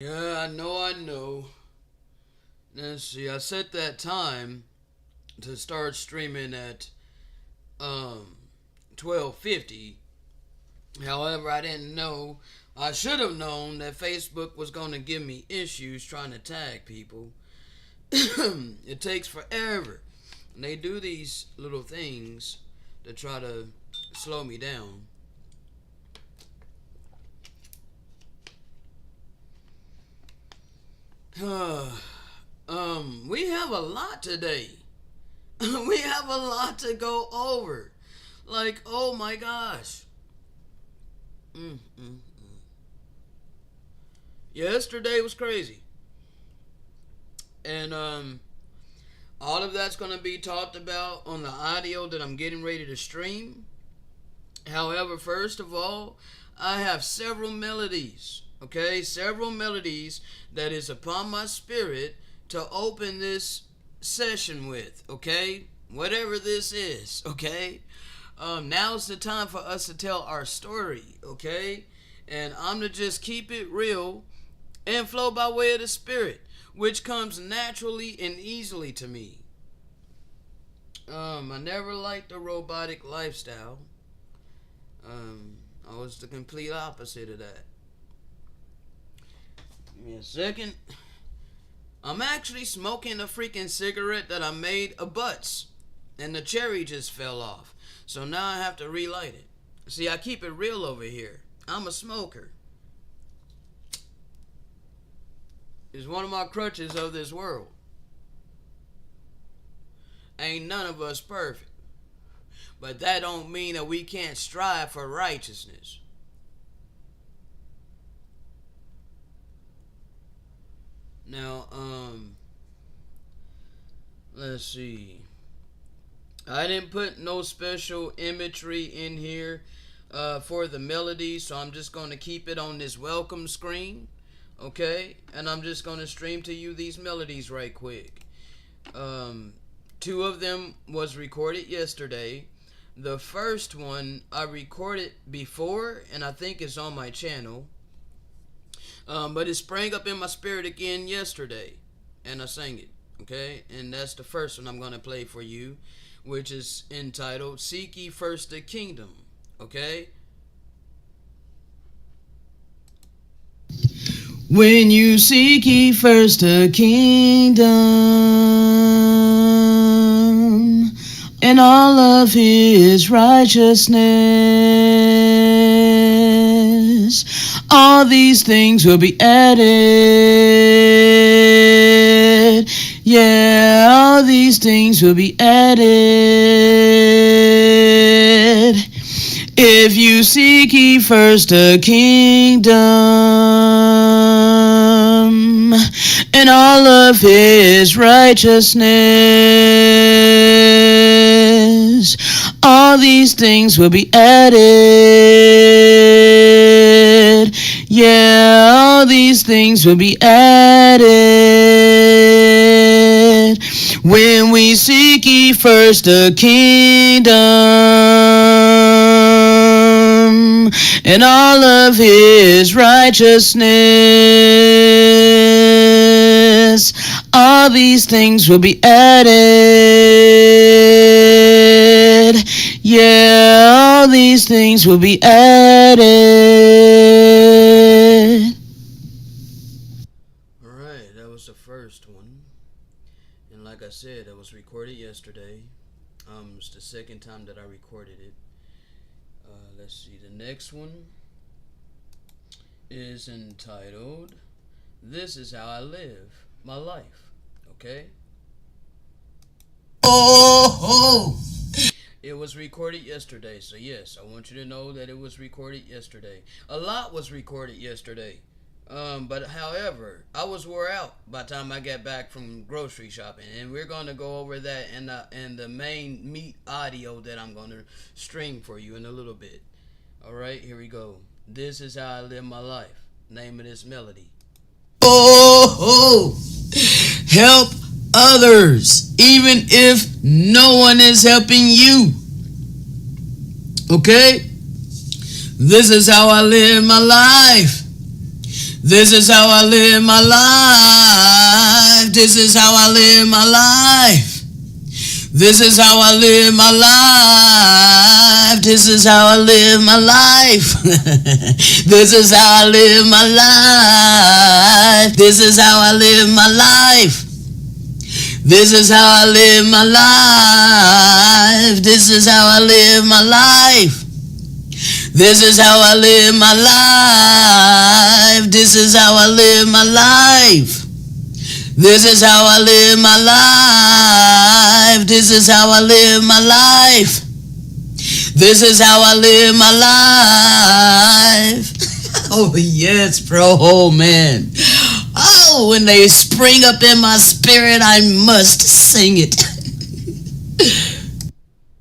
Yeah, I know. Let's see, I set that time to start streaming at um 12:50. However, I didn't know. I should have known that Facebook was going to give me issues trying to tag people. It takes forever. And they do these little things to try to slow me down. We have a lot today. We have a lot to go over. Like, oh my gosh. Mm, mm. Yesterday was crazy. And all of that's going to be talked about on the audio that I'm getting ready to stream. However, first of all, I have several melodies, okay? Several melodies that is upon my spirit to open this session with, okay? Whatever this is, okay? Now's the time for us to tell our story, okay? And I'm to just keep it real and flow by way of the spirit, which comes naturally and easily to me. I never liked the robotic lifestyle. I was the complete opposite of that. Give me a second. I'm actually smoking a freaking cigarette that I made of butts, and the cherry just fell off. So now I have to relight it. See, I keep it real over here. I'm a smoker. It's one of my crutches of this world. Ain't none of us perfect. But that don't mean that we can't strive for righteousness. Now, let's see. I didn't put no special imagery in here for the melody, so I'm just going to keep it on this welcome screen, okay? And I'm just going to stream to you these melodies right quick. Two of them was recorded yesterday. The first one I recorded before, and I think it's on my channel. But it sprang up in my spirit again yesterday, and I sang it, okay? And that's the first one I'm going to play for you, which is entitled Seek Ye First the Kingdom, okay? When you seek ye first the kingdom and all of his righteousness, all these things will be added. Yeah, all these things will be added. If you seek ye first the kingdom and all of his righteousness, all these things will be added. Yeah, all these things will be added. When we seek ye first the kingdom and all of his righteousness, all these things will be added. Yeah, all these things will be added. Alright, that was the first one. And like I said, it was recorded yesterday. It's the second time that I recorded it. Let's see, the next one is entitled This Is How I Live My Life, okay? Oh! It was recorded yesterday, so yes, I want you to know that it was recorded yesterday. A lot was recorded yesterday. But however, I was wore out by the time I got back from grocery shopping, and we're gonna go over that in the main meat audio that I'm gonna stream for you in a little bit. All right, here we go. This is how I live my life. Name of this melody. Oh, help others, even if no one is helping you. Okay, this is how I live my life. This is how I live my life. This is how I live my life. This is how I live my life. This is how I live my life. This is how I live my life. This is how I live my life. This is how I live my life. This is how I live my life. This is how I live my life. This is how I live my life. This is how I live my life. This is how I live my life. This is how I live my life. Oh, yes, bro. Oh, man. Oh, when they spring up in my spirit, I must sing it.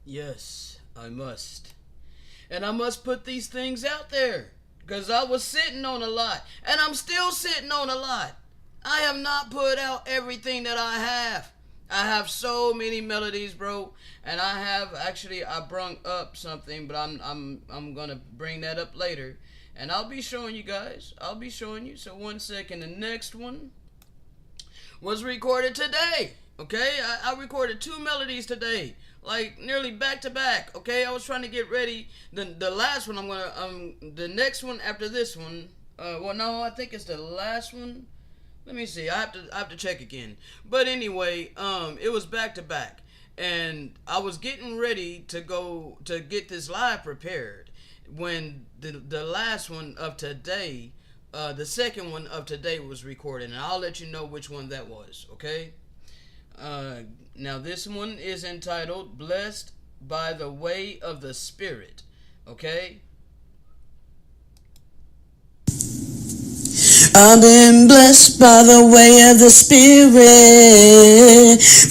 Yes, I must. And I must put these things out there, because I was sitting on a lot, and I'm still sitting on a lot. I have not put out everything that I have. I have so many melodies, bro, and I brung up something, but I'm gonna bring that up later, and I'll be showing you guys. I'll be showing you. So 1 second. The next one was recorded today. Okay, I recorded 2 melodies today, like nearly back to back. Okay, I was trying to get ready. The last one the next one after this one. Well, no, I think it's the last one. Let me see. I have to check again. But anyway, it was back to back, and I was getting ready to go to get this live prepared when the last one of today, the second one of today was recorded, and I'll let you know which one that was. Okay. Now this one is entitled "Blessed by the Way of the Spirit." Okay. I've been blessed by the way of the Spirit.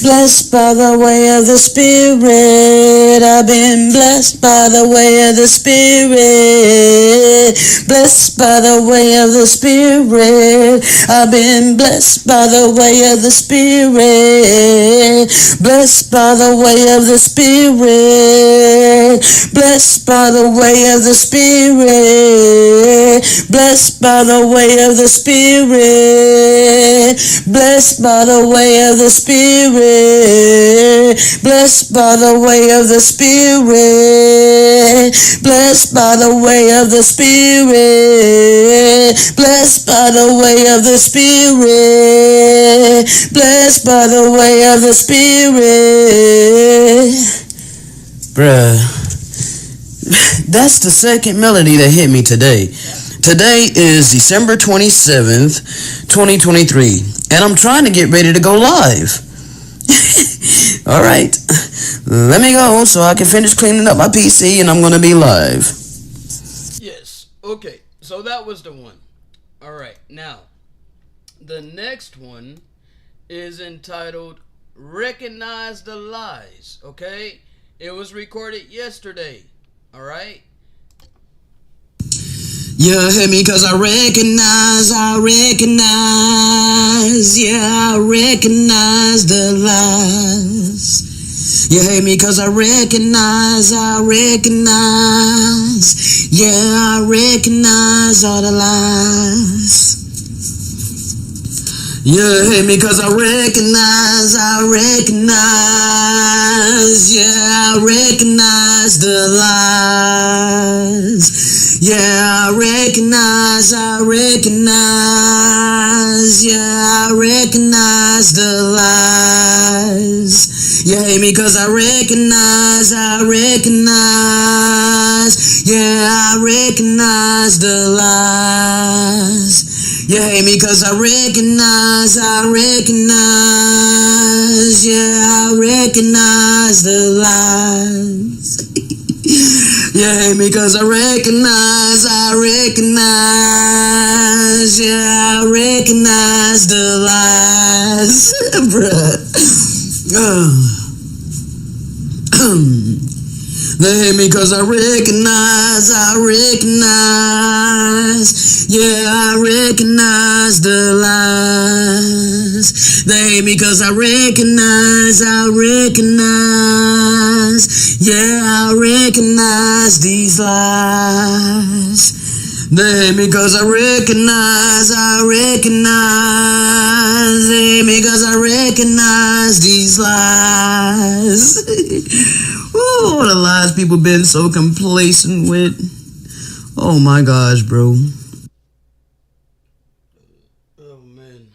Blessed by the way of the Spirit. I've been blessed by the way of the Spirit. Blessed by the way of the Spirit. I've been blessed by the way of the Spirit. Blessed by the way of the Spirit. Blessed by the way of the Spirit. Blessed by the way of the Spirit. Blessed by the way of the Spirit. Blessed by the way of the Spirit. Blessed by the way of the Spirit. Blessed by the way of the Spirit. Blessed by the way of the Spirit. Bruh, that's the second melody that hit me today. Today is December 27th, 2023, and I'm trying to get ready to go live. All right, let me go so I can finish cleaning up my PC, and I'm going to be live. Yes, okay, so that was the one. All right, now, the next one is entitled "Recognize the Lies," okay? It was recorded yesterday, all right? You hear me cause I recognize, yeah, I recognize the lies. You hear me cause I recognize, yeah, I recognize all the lies. You hear me cause I recognize, yeah, I recognize the lies. Yeah, I recognize, yeah, I recognize the lies. You hear me cause I recognize, yeah, I recognize the lies. You hear me cause I recognize, yeah, I recognize the lies. You hear me cause I recognize, yeah, I recognize the lies. Bruh. They hear me cause I recognize, yeah, I recognize the lies. They hear me cause I recognize, yeah, I recognize these lies. They hate me cause I recognize. They hate me cause I recognize these lies. Ooh, what the lies people been so complacent with. Oh my gosh, bro. Oh man.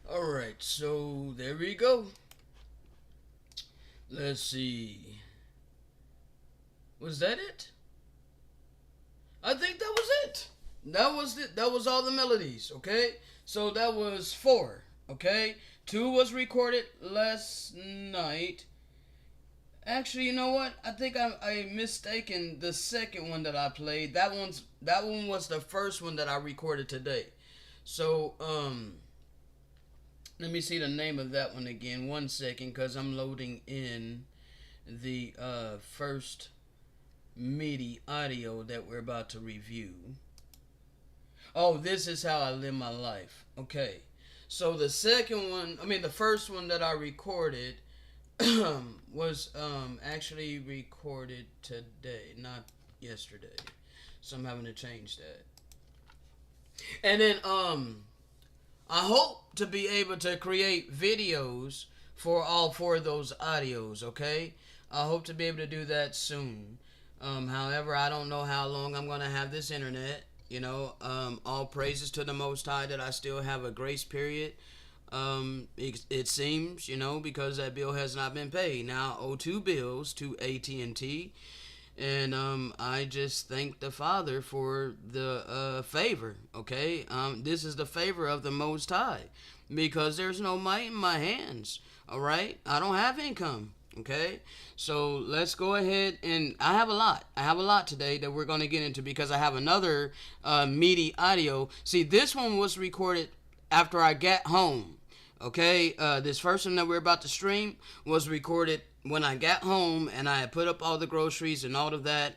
Alright, so there we go. Let's see. Was that it? I think that was it. That was it. That was all the melodies, okay? So that was 4, okay? 2 was recorded last night. Actually, you know what? I think I mistaken the second one that I played. That one was the first one that I recorded today. So, let me see the name of that one again. 1 second, because I'm loading in the first MIDI audio that we're about to review. Oh, this is how I live my life. Okay. So the first one that I recorded was actually recorded today, not yesterday. So I'm having to change that. And then I hope to be able to create videos for all 4 of those audios, okay? I hope to be able to do that soon. However, I don't know how long I'm going to have this internet. You know, all praises to the Most High that I still have a grace period. It seems, you know, because that bill has not been paid. Now, I owe 2 bills to AT&T. And I just thank the Father for the favor, okay? This is the favor of the Most High. Because there's no might in my hands, all right? I don't have income. Okay, so let's go ahead, and I have a lot today that we're going to get into, because I have another MIDI audio. See, this one was recorded after I got home. Okay, this first one that we're about to stream was recorded when I got home, and I had put up all the groceries and all of that.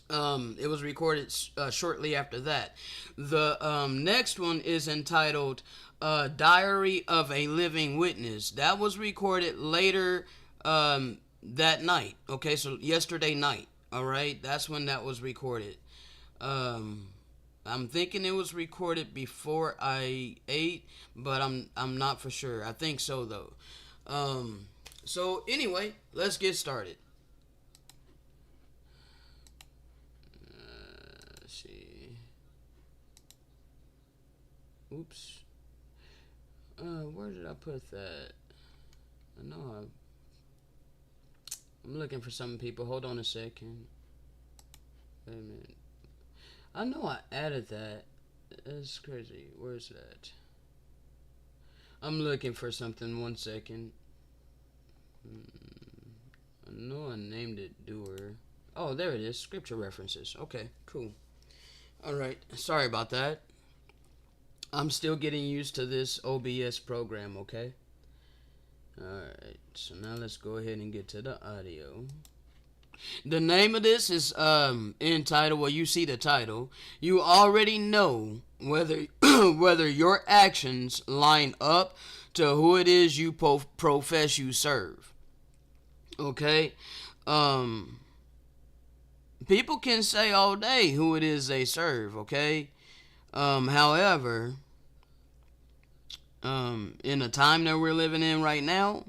It was recorded shortly after that. The next one is entitled Diary of a Living Witness. That was recorded later that night. Okay, so yesterday night. All right, that's when that was recorded. I'm thinking it was recorded before I ate, but I'm not for sure. I think so though. So anyway, let's get started. Let's see. Oops. Where did I put that? I know I'm looking for some people. Hold on a second. Wait a minute. I know I added that. That's crazy. Where's that? I'm looking for something. 1 second. I know I named it Doer. Oh, there it is. Scripture references. Okay, cool. Alright. Sorry about that. I'm still getting used to this OBS program, okay? Alright, so now let's go ahead and get to the audio. The name of this is entitled, well, you see the title. You already know whether whether your actions line up to who it is you profess you serve. Okay? People can say all day who it is they serve, okay? However, in the time that we're living in right now,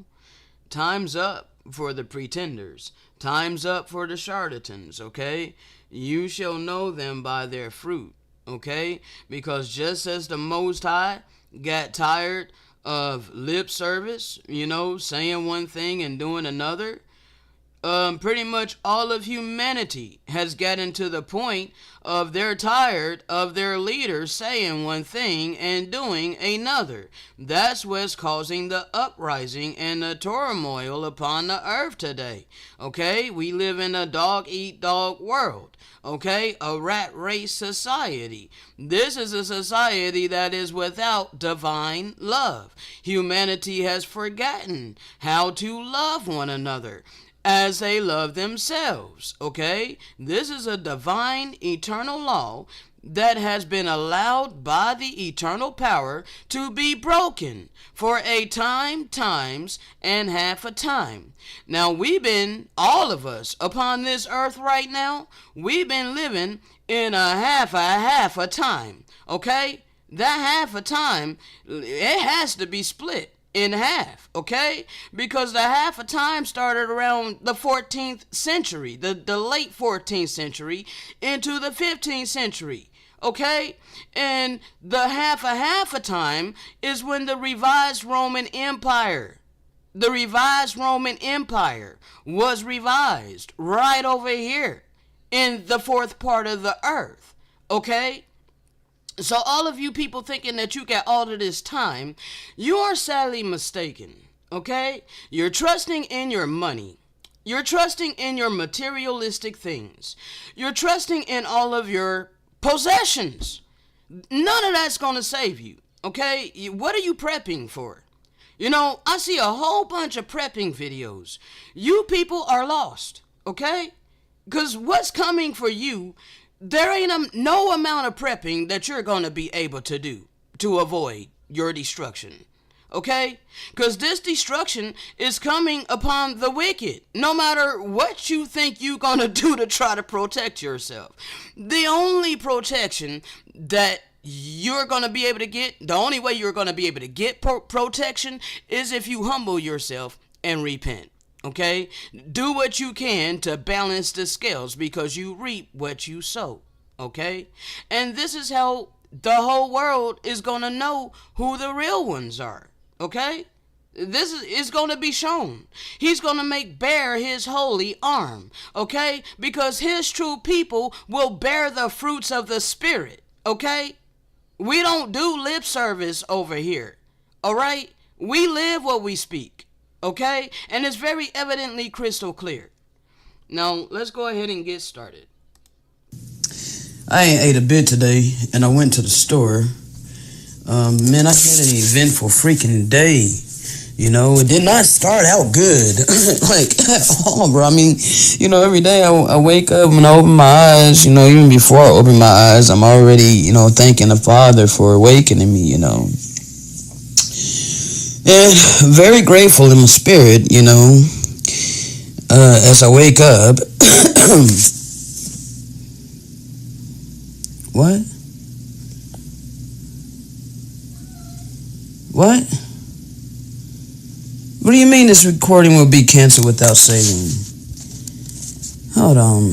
time's up for the pretenders. Time's up for the charlatans, okay? You shall know them by their fruit, okay? Because just as the Most High got tired of lip service, you know, saying one thing and doing another, pretty much all of humanity has gotten to the point of they're tired of their leaders saying one thing and doing another. That's what's causing the uprising and the turmoil upon the earth today. Okay, we live in a dog-eat-dog world. Okay, a rat race society. This is a society that is without divine love. Humanity has forgotten how to love one another as they love themselves, okay? This is a divine, eternal law that has been allowed by the eternal power to be broken for a time, times, and half a time. Now all of us upon this earth right now, we've been living in a half a time, okay? That half a time, it has to be split in half, okay? Because the half a time started around the 14th century, the late 14th century into the 15th century, okay? And the half a time is when the revised Roman Empire was revised right over here in the fourth part of the earth, okay? So all of you people thinking that you got all of this time, you are sadly mistaken, okay? You're trusting in your money. You're trusting in your materialistic things. You're trusting in all of your possessions. None of that's going to save you, okay? What are you prepping for? You know, I see a whole bunch of prepping videos. You people are lost, okay? Because what's coming for you, there ain't no amount of prepping that you're going to be able to do to avoid your destruction. Okay? Because this destruction is coming upon the wicked. No matter what you think you're going to do to try to protect yourself. The only protection that you're going to be able to get, the only way you're going to be able to get protection is if you humble yourself and repent. Okay? Do what you can to balance the scales because you reap what you sow. Okay? And this is how the whole world is going to know who the real ones are. Okay? This is going to be shown. He's going to make bare his holy arm. Okay? Because his true people will bear the fruits of the Spirit. Okay? We don't do lip service over here. Alright? We live what we speak. Okay? And it's very evidently crystal clear. Now, let's go ahead and get started. I ain't ate a bit today, and I went to the store. Man, I had an eventful freaking day. You know, it did not start out good. Like, at all, bro. I mean, you know, every day I wake up and I open my eyes, you know, even before I open my eyes, I'm already, you know, thanking the Father for awakening me, you know. And very grateful in my spirit, you know, as I wake up. What? What? What do you mean this recording will be canceled without saving? Hold on.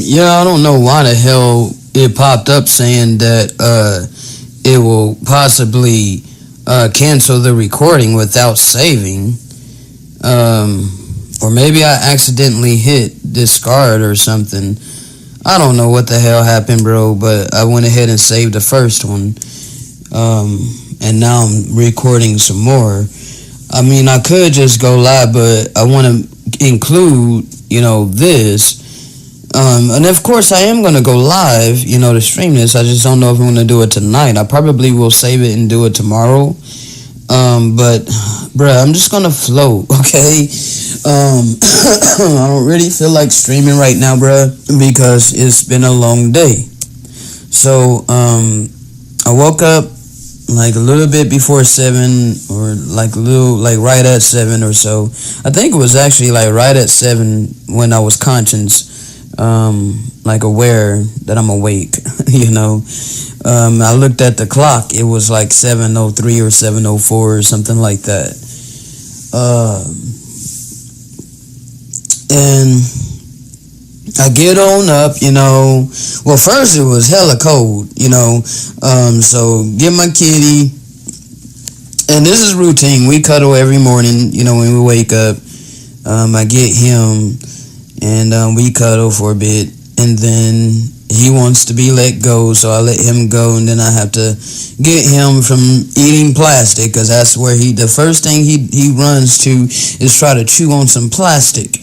Yeah, I don't know why the hell it popped up saying that, it will possibly, cancel the recording without saving. Or maybe I accidentally hit discard or something. I don't know what the hell happened, bro, but I went ahead and saved the first one. And now I'm recording some more. I mean, I could just go live, but I want to include, you know, this. And of course I am going to go live, you know, to stream this. I just don't know if I'm going to do it tonight. I probably will save it and do it tomorrow. But, bruh, I'm just going to float, okay? I don't really feel like streaming right now, bruh, because it's been a long day. So, I woke up like a little bit before 7 or like right at 7 or so. I think it was actually like right at 7 when I was conscious, like aware that I'm awake, you know. I looked at the clock. It was like 7:03 or 7:04 or something like that. And I get on up, you know. Well, first it was hella cold, you know. So get my kitty. And this is routine. We cuddle every morning, you know, when we wake up. I get him and we cuddle for a bit. And then he wants to be let go, so I let him go. And then I have to get him from eating plastic, because that's where the first thing he runs to is try to chew on some plastic.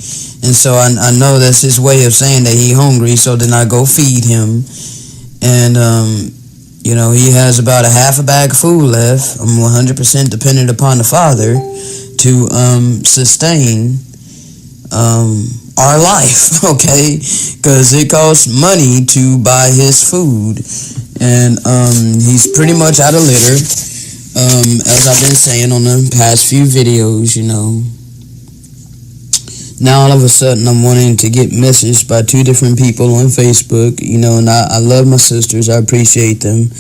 And so I know that's his way of saying that he's hungry, so then I go feed him. And, you know, he has about a half a bag of food left. I'm 100% dependent upon the Father to sustain our life, okay? Because it costs money to buy his food, and he's pretty much out of litter. As I've been saying on the past few videos, now all of a sudden I'm wanting to get messaged by two different people on Facebook, and I love my sisters. I appreciate them,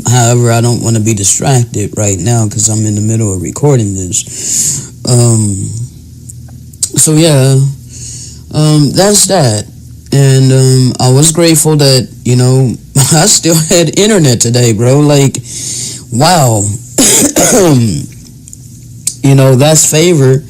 however, I don't want to be distracted right now because I'm in the middle of recording this. So yeah, that's that. And I was grateful that, I still had internet today, bro. Like, wow. That's favor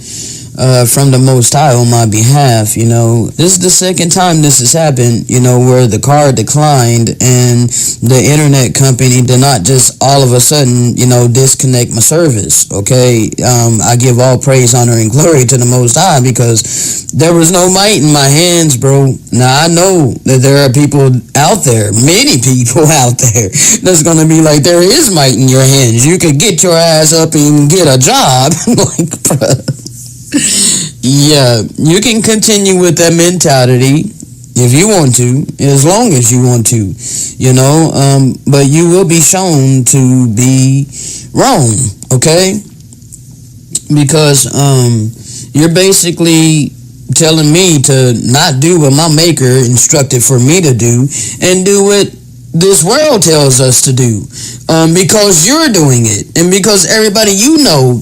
from the Most High on my behalf. This is the second time this has happened, where the card declined and the internet company did not just all of a sudden, disconnect my service, okay? I give all praise, honor, and glory to the Most High because there was no might in my hands, bro. Now, I know that there are people out there, many people out there, that's going to be like, there is might in your hands. You could get your ass up and get a job. Like, bruh. Yeah, you can continue with that mentality if you want to, as long as you want to, but you will be shown to be wrong, okay? Because you're basically telling me to not do what my maker instructed for me to do and do what this world tells us to do, because you're doing it and because everybody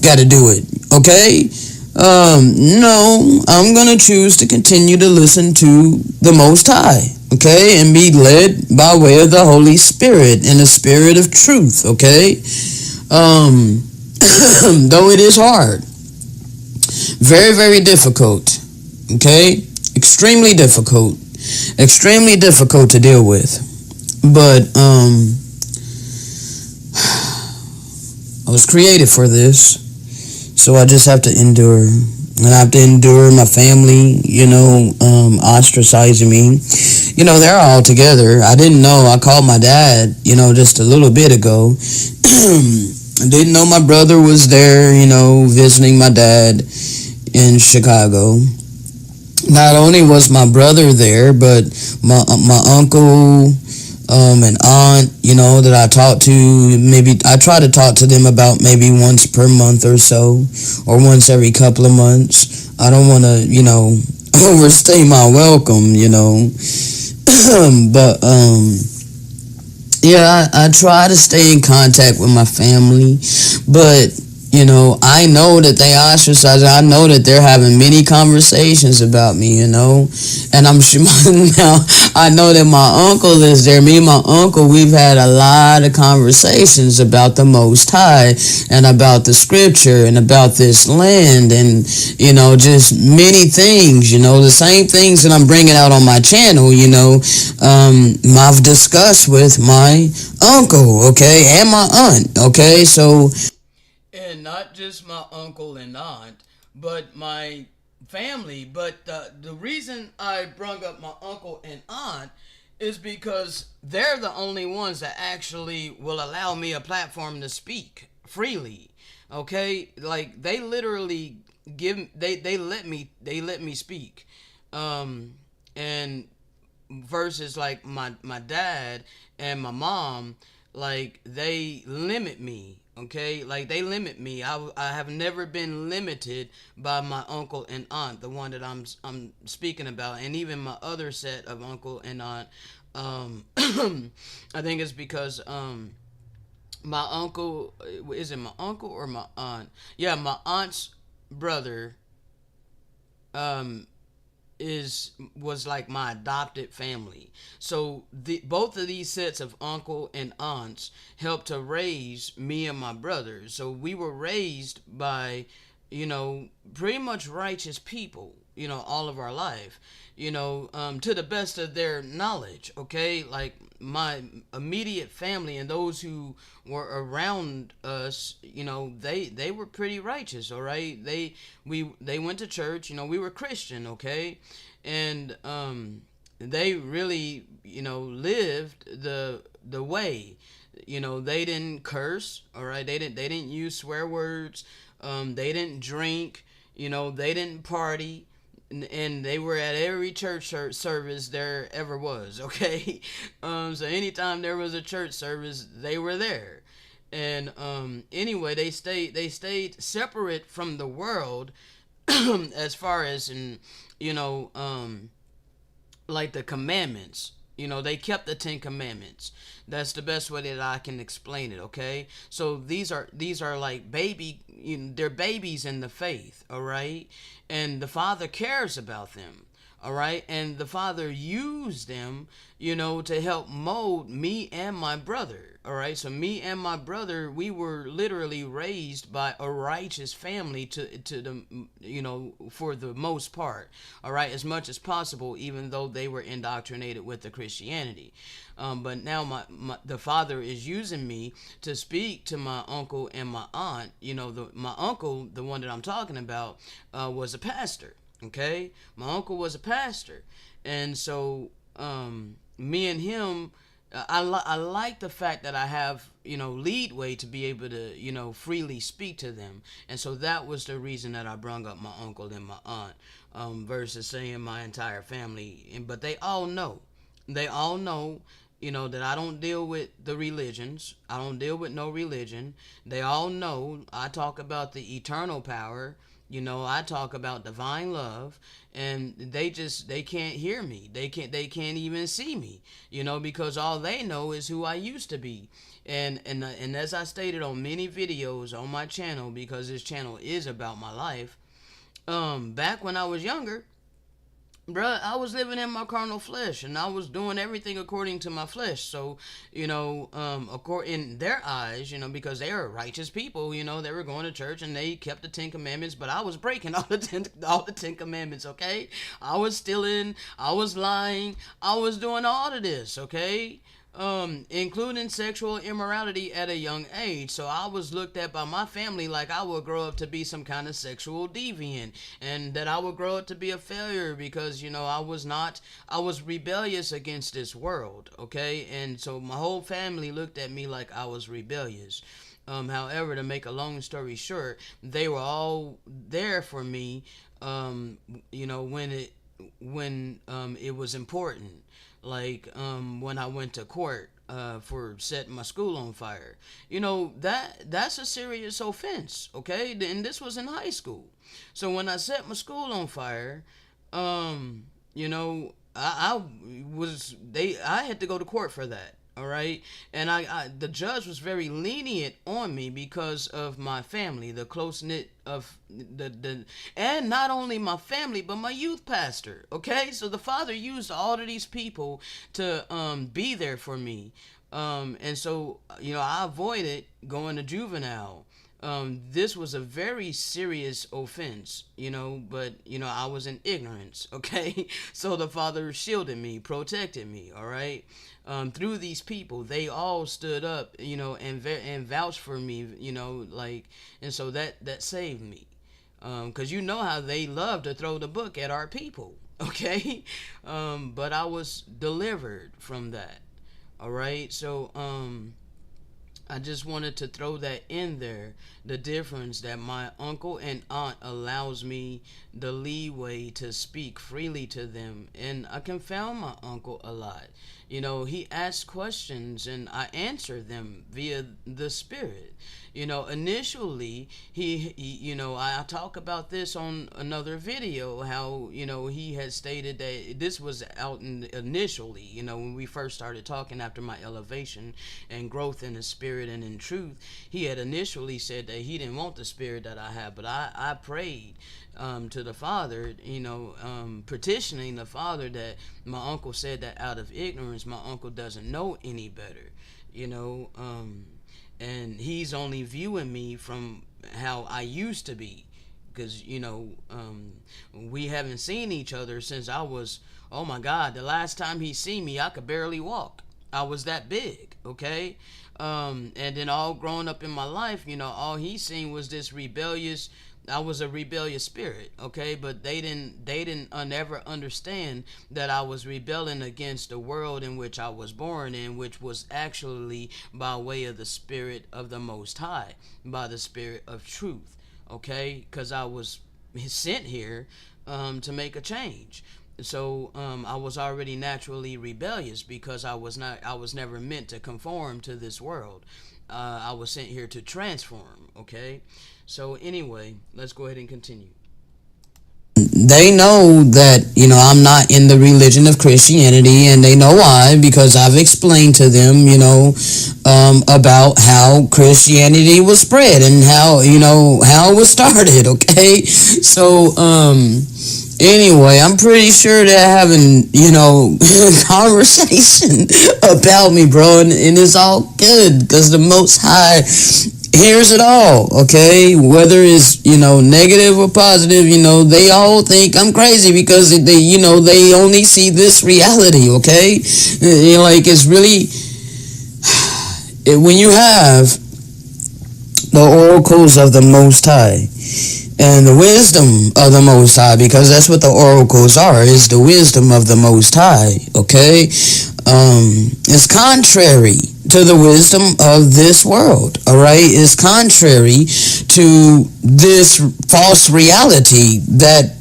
got to do it, okay? No, I'm gonna choose to continue to listen to the Most High, okay, and be led by way of the Holy Spirit and the Spirit of truth, okay? Though it is hard, very, very difficult, okay, extremely difficult to deal with, but I was created for this. So I just have to endure. And I have to endure my family, ostracizing me. They're all together. I didn't know. I called my dad, just a little bit ago. I didn't know my brother was there, visiting my dad in Chicago. Not only was my brother there, but my uncle and aunt, that I talk to. Maybe I try to talk to them about maybe once per month or so, or once every couple of months. I don't want to, overstay my welcome, but yeah, I try to stay in contact with my family, but I know that they ostracize. I know that they're having many conversations about me, and I'm sure now I know that my uncle is there. Me and my uncle, we've had a lot of conversations about the Most High and about the Scripture and about this land and just many things. The same things that I'm bringing out on my channel. I've discussed with my uncle, okay, and my aunt, okay, so. And not just my uncle and aunt, but my family. But the reason I brung up my uncle and aunt is because they're the only ones that actually will allow me a platform to speak freely. Okay, like they literally they let me speak, and versus like my dad and my mom, like they limit me, okay, like they limit me. I have never been limited by my uncle and aunt, the one that I'm speaking about, and even my other set of uncle and aunt. I think it's because my uncle, is it my uncle or my aunt? Yeah, my aunt's brother um was like my adopted family. So both of these sets of uncle and aunts helped to raise me and my brothers. So we were raised by, pretty much righteous people, all of our life, to the best of their knowledge. Okay, like my immediate family and those who were around us, they were pretty righteous. All right, they went to church. We were Christian. Okay, and they really lived the way. They didn't curse. All right, they didn't use swear words. They didn't drink. They didn't party, and they were at every church service there ever was. Okay, so anytime there was a church service, they were there. And anyway, they stayed separate from the world, as far as in you know like the commandments. They kept the 10 commandments. That's the best way that I can explain it. Okay, so these are like they're babies in the faith. All right, and the Father cares about them. All right, and the Father used them, to help mold me and my brother. All right, so me and my brother, we were literally raised by a righteous family to the for the most part. All right, as much as possible, even though they were indoctrinated with the Christianity. But now the Father is using me to speak to my uncle and my aunt. My uncle, the one that I'm talking about, was a pastor. Okay, my uncle was a pastor, and so me and him, I like the fact that I have leadway to be able to freely speak to them, and so that was the reason that I brung up my uncle and my aunt, versus saying my entire family. But they all know that I don't deal with the religions. I don't deal with no religion. They all know I talk about the eternal power. I talk about divine love, and they can't hear me. They can't even see me. Because all they know is who I used to be. And as I stated on many videos on my channel, because this channel is about my life, back when I was younger, bruh, I was living in my carnal flesh, and I was doing everything according to my flesh. So, in their eyes, because they are righteous people, they were going to church and they kept the 10 Commandments, but I was breaking all the ten Commandments. Okay, I was stealing, I was lying, I was doing all of this. Okay. Including sexual immorality at a young age. So I was looked at by my family like I would grow up to be some kind of sexual deviant, and that I would grow up to be a failure because I was rebellious against this world. Okay, and so my whole family looked at me like I was rebellious. However, to make a long story short, they were all there for me. When it was important, like when I went to court for setting my school on fire. That's a serious offense. Okay, and this was in high school. So when I set my school on fire, I had to go to court for that. All right, and the judge was very lenient on me because of my family, the close knit of and not only my family but my youth pastor. Okay, so the Father used all of these people to be there for me, and so I avoided going to juvenile. This was a very serious offense, but I was in ignorance. Okay, so the Father shielded me, protected me. All right, through these people, they all stood up, and vouched for me, and so that saved me, because how they love to throw the book at our people. Okay, but I was delivered from that. All right, so I just wanted to throw that in there. The difference that my uncle and aunt allows me the leeway to speak freely to them, and I confound my uncle a lot. He asks questions and I answer them via the Spirit. Initially I talk about this on another video, how he had stated that this was out initially, when we first started talking after my elevation and growth in the Spirit and in truth. He had initially said that he didn't want the spirit that I have, but I prayed to the Father, petitioning the Father, that my uncle said that out of ignorance, my uncle doesn't know any better, and he's only viewing me from how I used to be, because we haven't seen each other since I was, oh my God, the last time he seen me I could barely walk. I was that big. Okay, and then all growing up in my life, all he seen was this rebellious. I was a rebellious spirit. Okay, but they didn't never understand that I was rebelling against the world in which I was born in, which was actually by way of the Spirit of the Most High, by the Spirit of truth. Okay, because I was sent here to make a change. So I was already naturally rebellious because I was never meant to conform to this world. I was sent here to transform. Okay, so anyway, let's go ahead and continue. They know that, I'm not in the religion of Christianity, and they know why, because I've explained to them, about how Christianity was spread and how, how it was started. Okay, so anyway, I'm pretty sure they're having, conversation about me, bro, and it's all good because the Most High hears it all. Okay, whether it's negative or positive, they all think I'm crazy because they only see this reality. Okay, like it's really when you have the oracles of the Most High and the wisdom of the Most High, because that's what the oracles are, is the wisdom of the Most High. Okay, it's contrary to the wisdom of this world. All right, it's contrary to this false reality that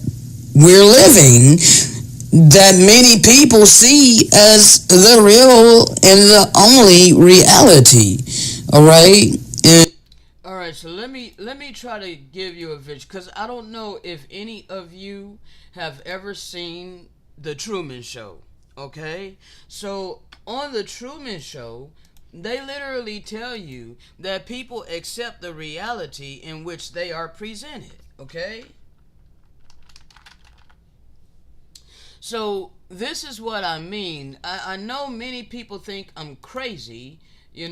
we're living, that many people see as the real and the only reality. All right. All right, so let me try to give you a vision, because I don't know if any of you have ever seen the Truman Show. Okay, so on the Truman Show, they literally tell you that people accept the reality in which they are presented. Okay, so this is what I mean. I know many people think I'm crazy. Let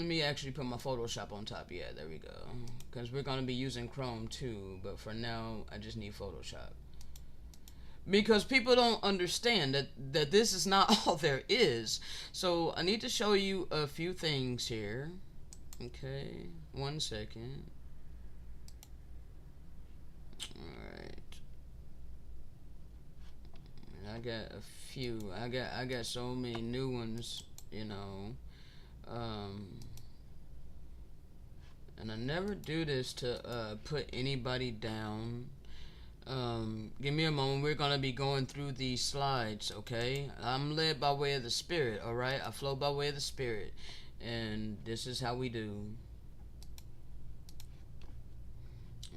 me actually put my Photoshop on top. Yeah, there we go. Because we're going to be using Chrome too. But for now, I just need Photoshop. Because people don't understand that this is not all there is. So I need to show you a few things here. Okay, 1 second. Alright. I got a few. I got so many new ones, and I never do this to put anybody down. Give me a moment. We're going to be going through these slides, okay? I'm led by way of the Spirit, alright? I flow by way of the Spirit. And this is how we do.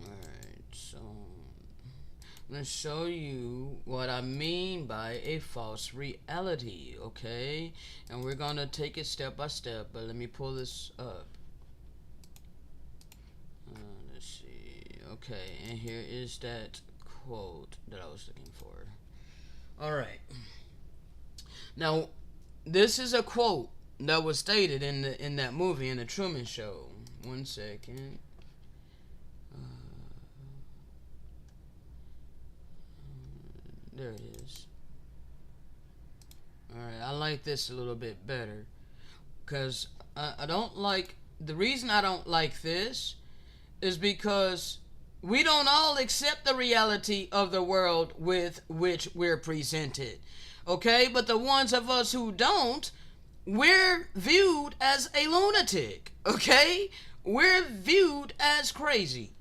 Alright, so I'm going to show you what I mean by a false reality, okay? And we're going to take it step by step, but let me pull this up. Let's see. Okay, and here is that quote that I was looking for. Alright. Now, this is a quote that was stated in that movie, in the Truman Show. 1 second. There it is. Alright, I like this a little bit better. Because I don't like... The reason I don't like this is because we don't all accept the reality of the world with which we're presented. Okay? But the ones of us who don't, we're viewed as a lunatic. Okay? We're viewed as crazy.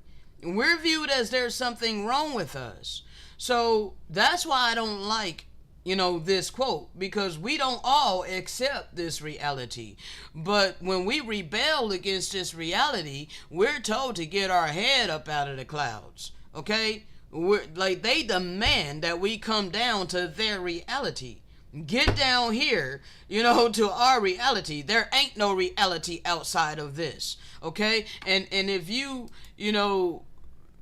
We're viewed as there's something wrong with us. So that's why I don't like, this quote, because we don't all accept this reality. But when we rebel against this reality, we're told to get our head up out of the clouds. Okay? They demand that we come down to their reality. Get down here, to our reality. There ain't no reality outside of this. Okay? And if you,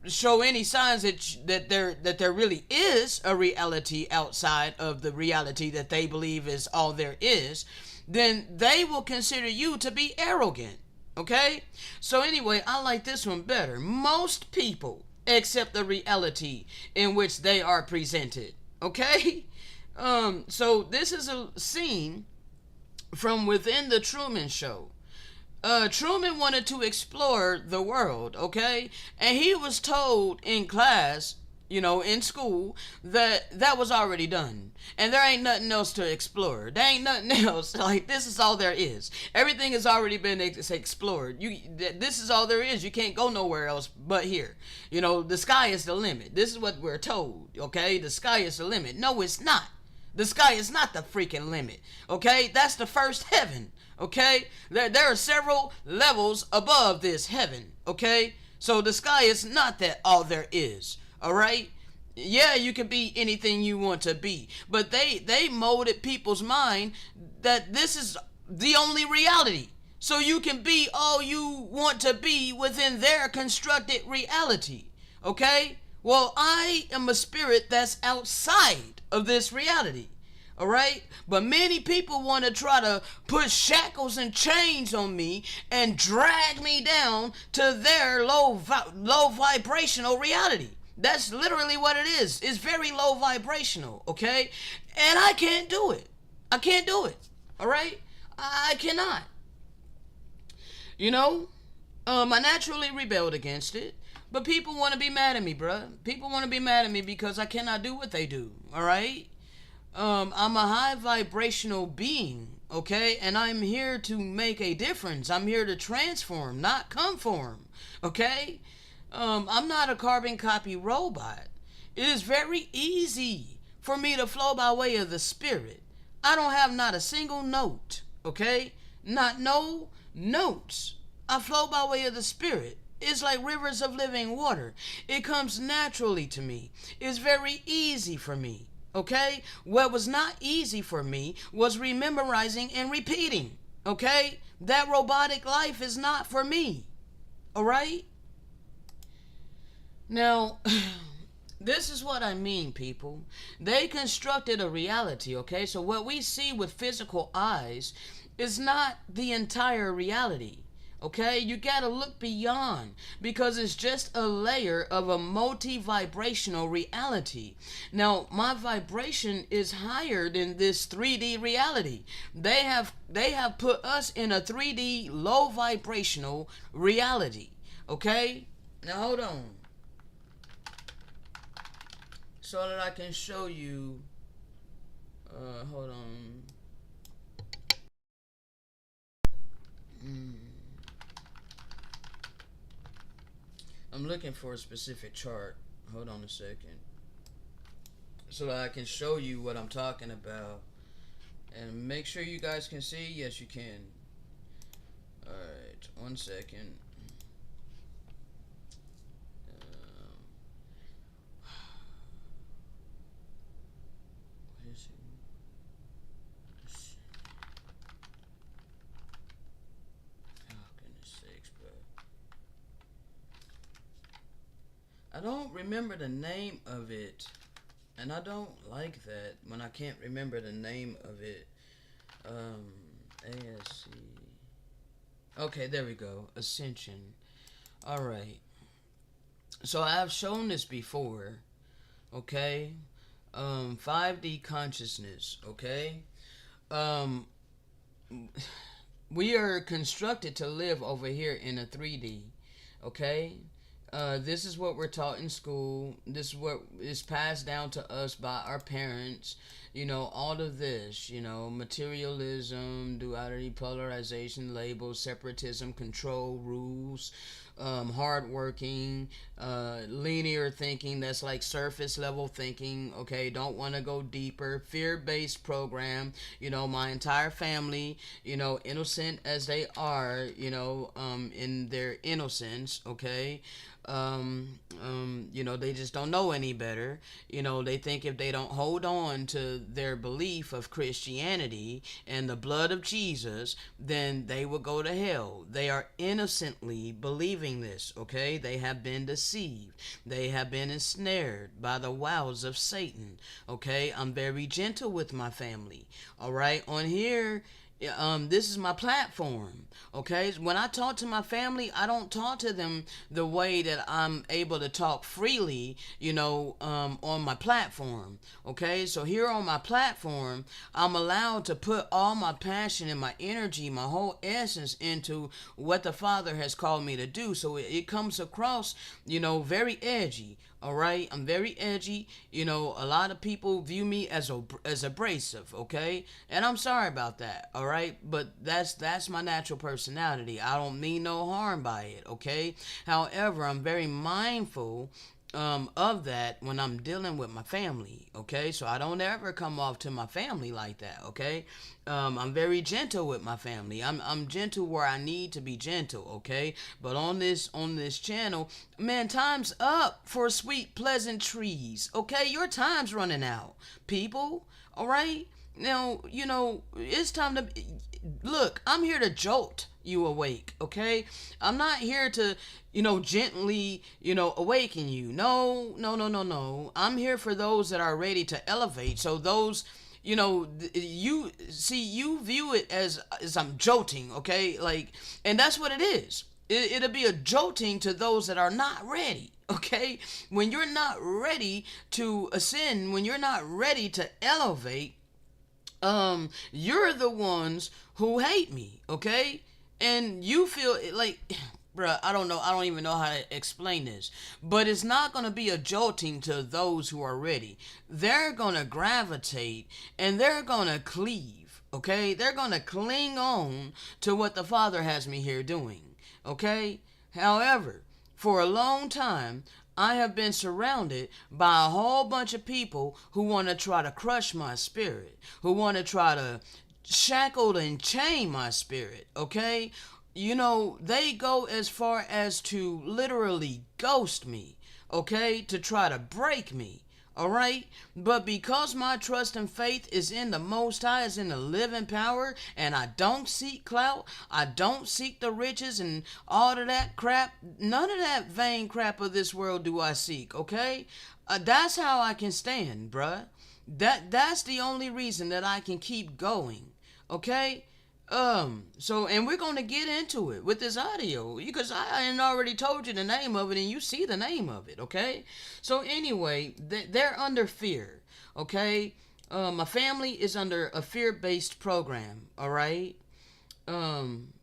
show any signs that there really is a reality outside of the reality that they believe is all there is, then they will consider you to be arrogant. Okay? So anyway, I like this one better. Most people accept the reality in which they are presented. Okay? So this is a scene from within the Truman Show. Truman wanted to explore the world, okay? And he was told in class in school, that was already done, and there ain't nothing else to explore. There ain't nothing else. Like, this is all there is. Everything has already been explored. This is all there is. You can't go nowhere else but here. The sky is the limit. This is what we're told. Okay, the sky is the limit. No, it's not. The sky is not the freaking limit. Okay, that's the first heaven. Okay, there are several levels above this heaven. Okay, so the sky is not that all there is. All right. Yeah, you can be anything you want to be, but they molded people's mind that this is the only reality. So you can be all you want to be within their constructed reality. Okay? Well, I am a spirit that's outside of this reality. All right? But many people want to try to put shackles and chains on me and drag me down to their low vibrational reality. That's literally what it is. It's very low vibrational, okay? And I can't do it. I can't do it. All right? I cannot. I naturally rebelled against it. But people want to be mad at me, bruh. People want to be mad at me because I cannot do what they do, all right? I'm a high vibrational being, okay? And I'm here to make a difference. I'm here to transform, not conform, okay? I'm not a carbon copy robot. It is very easy for me to flow by way of the spirit. I don't have not a single note, okay? Not no notes. I flow by way of the spirit. It's like rivers of living water. It comes naturally to me. It's very easy for me, okay? What was not easy for me was rememorizing and repeating, okay? That robotic life is not for me, all right? Now, this is what I mean, people. They constructed a reality, okay? So what we see with physical eyes is not the entire reality, okay? You gotta look beyond, because it's just a layer of a multi-vibrational reality. Now, my vibration is higher than this 3D reality. They have put us in a 3D low vibrational reality, okay? Now, hold on. So that I can show you, hold on. I'm looking for a specific chart. Hold on a second. So that I can show you what I'm talking about. And make sure you guys can see. Yes, you can. Alright, 1 second. I don't remember the name of it, and I don't like that when I can't remember the name of it. ASC. Okay, there we go. Ascension. All right. So I've shown this before. Okay. 5D consciousness. Okay. We are constructed to live over here in a 3D. Okay. This is what we're taught in school. This is what is passed down to us by our parents. All of this, materialism, duality, polarization, labels, separatism, control, rules, hardworking, linear thinking, that's like surface level thinking, okay, don't want to go deeper, fear-based program, my entire family, innocent as they are, in their innocence, okay, they just don't know any better. They think if they don't hold on to their belief of Christianity and the blood of Jesus, then they will go to hell. They are innocently believing this, okay? They have been deceived. They have been ensnared by the wiles of Satan, okay? I'm very gentle with my family, all right? On here, this is my platform. Okay, when I talk to my family, I don't talk to them the way that I'm able to talk freely, on my platform. Okay, so here on my platform, I'm allowed to put all my passion and my energy, my whole essence into what the Father has called me to do. So it comes across, very edgy. All right, I'm very edgy. A lot of people view me as abrasive. Okay, and I'm sorry about that. All right, but that's my natural personality. I don't mean no harm by it. Okay, however, I'm very mindful of that when I'm dealing with my family. Okay, so I don't ever come off to my family like that. Okay, I'm very gentle with my family. I'm gentle where I need to be gentle. Okay, but on this channel, man, time's up for sweet pleasantries. Okay, your time's running out, people. All right, now it's time to look. I'm here to jolt you awake. Okay, I'm not here to gently, awaken you. No, no, no, no, no. I'm here for those that are ready to elevate. So those, you see, you view it as I'm jolting, okay? Like, and that's what it is. It'll be a jolting to those that are not ready, okay? When you're not ready to ascend, when you're not ready to elevate, you're the ones who hate me, okay? And you feel like, bruh, I don't know. I don't even know how to explain this. But it's not going to be a jolting to those who are ready. They're going to gravitate and they're going to cleave. Okay? They're going to cling on to what the Father has me here doing. Okay? However, for a long time, I have been surrounded by a whole bunch of people who want to try to crush my spirit, who want to try to shackle and chain my spirit, okay? They go as far as to literally ghost me, okay? To try to break me, all right? But because my trust and faith is in the Most High, is in the living power, and I don't seek clout, I don't seek the riches and all of that crap, none of that vain crap of this world do I seek, okay? That's how I can stand, bruh. That's the only reason that I can keep going, okay? So, and we're going to get into it with this audio because I had already told you the name of it and you see the name of it, okay? So anyway, they're under fear, okay? My family is under a fear-based program, all right?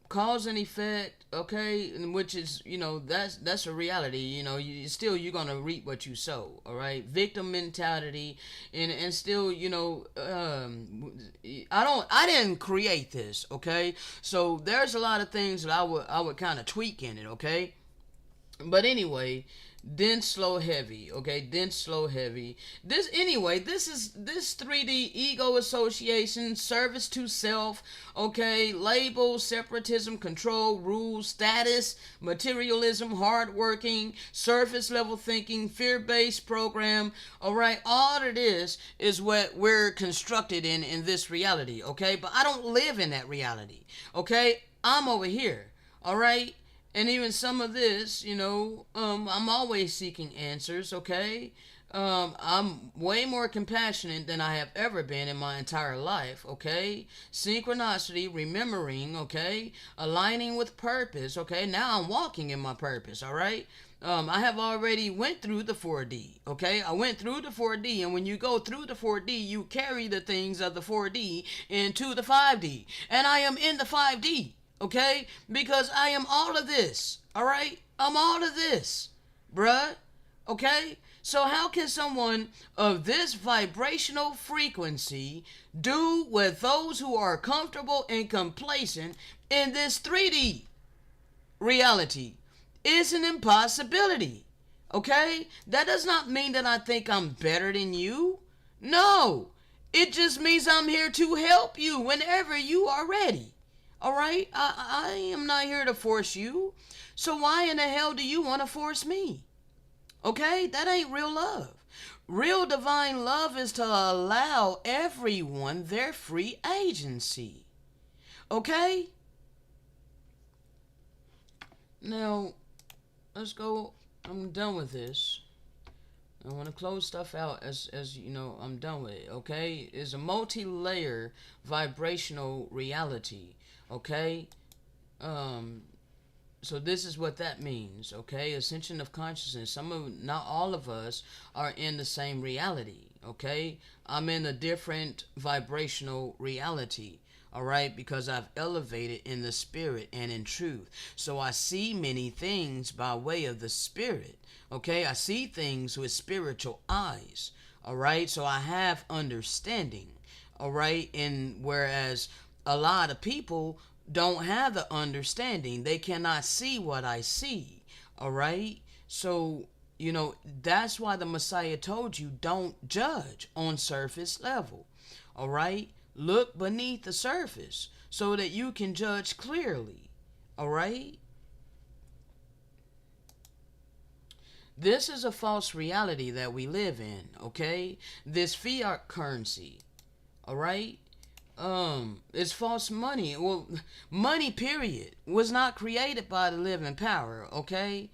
Cause and effect, okay, which is that's a reality. You're gonna reap what you sow, all right. Victim mentality, and still I didn't create this, okay. So there's a lot of things that I would kind of tweak in it, okay. But anyway, dense, slow, heavy. Okay, dense, slow, heavy. This 3D ego association, service to self. Okay, label, separatism, control, rules, status, materialism, hardworking, surface level thinking, fear-based program. All right, all of this is what we're constructed in this reality. Okay, but I don't live in that reality. Okay, I'm over here. All right. And even some of this, I'm always seeking answers, okay? I'm way more compassionate than I have ever been in my entire life, okay? Synchronicity, remembering, okay? Aligning with purpose, okay? Now I'm walking in my purpose, all right? I have already went through the 4D, okay? I went through the 4D, and when you go through the 4D, you carry the things of the 4D into the 5D. And I am in the 5D. Okay? Because I am all of this. Alright? I'm all of this. Bruh. Okay? So how can someone of this vibrational frequency do what those who are comfortable and complacent in this 3D reality? It's an impossibility. Okay? That does not mean that I think I'm better than you. No. It just means I'm here to help you whenever you are ready. Alright? I am not here to force you. So why in the hell do you want to force me? Okay? That ain't real love. Real divine love is to allow everyone their free agency. Okay? Now, let's go. I'm done with this. I want to close stuff out as I'm done with it, okay? It's a multi-layer vibrational reality, okay? Um, so this is what that means, okay? Ascension of consciousness. Not all of us are in the same reality, okay? I'm in a different vibrational reality, all right? Because I've elevated in the spirit and in truth. So I see many things by way of the spirit, okay? I see things with spiritual eyes, all right? So I have understanding, all right? And whereas a lot of people don't have the understanding, they cannot see what I see, all right? So, that's why the Messiah told you don't judge on surface level, all right? Look beneath the surface so that you can judge clearly, all right? This is a false reality that we live in, okay? This fiat currency, all right? It's false money. Well, money, period, was not created by the living power, okay?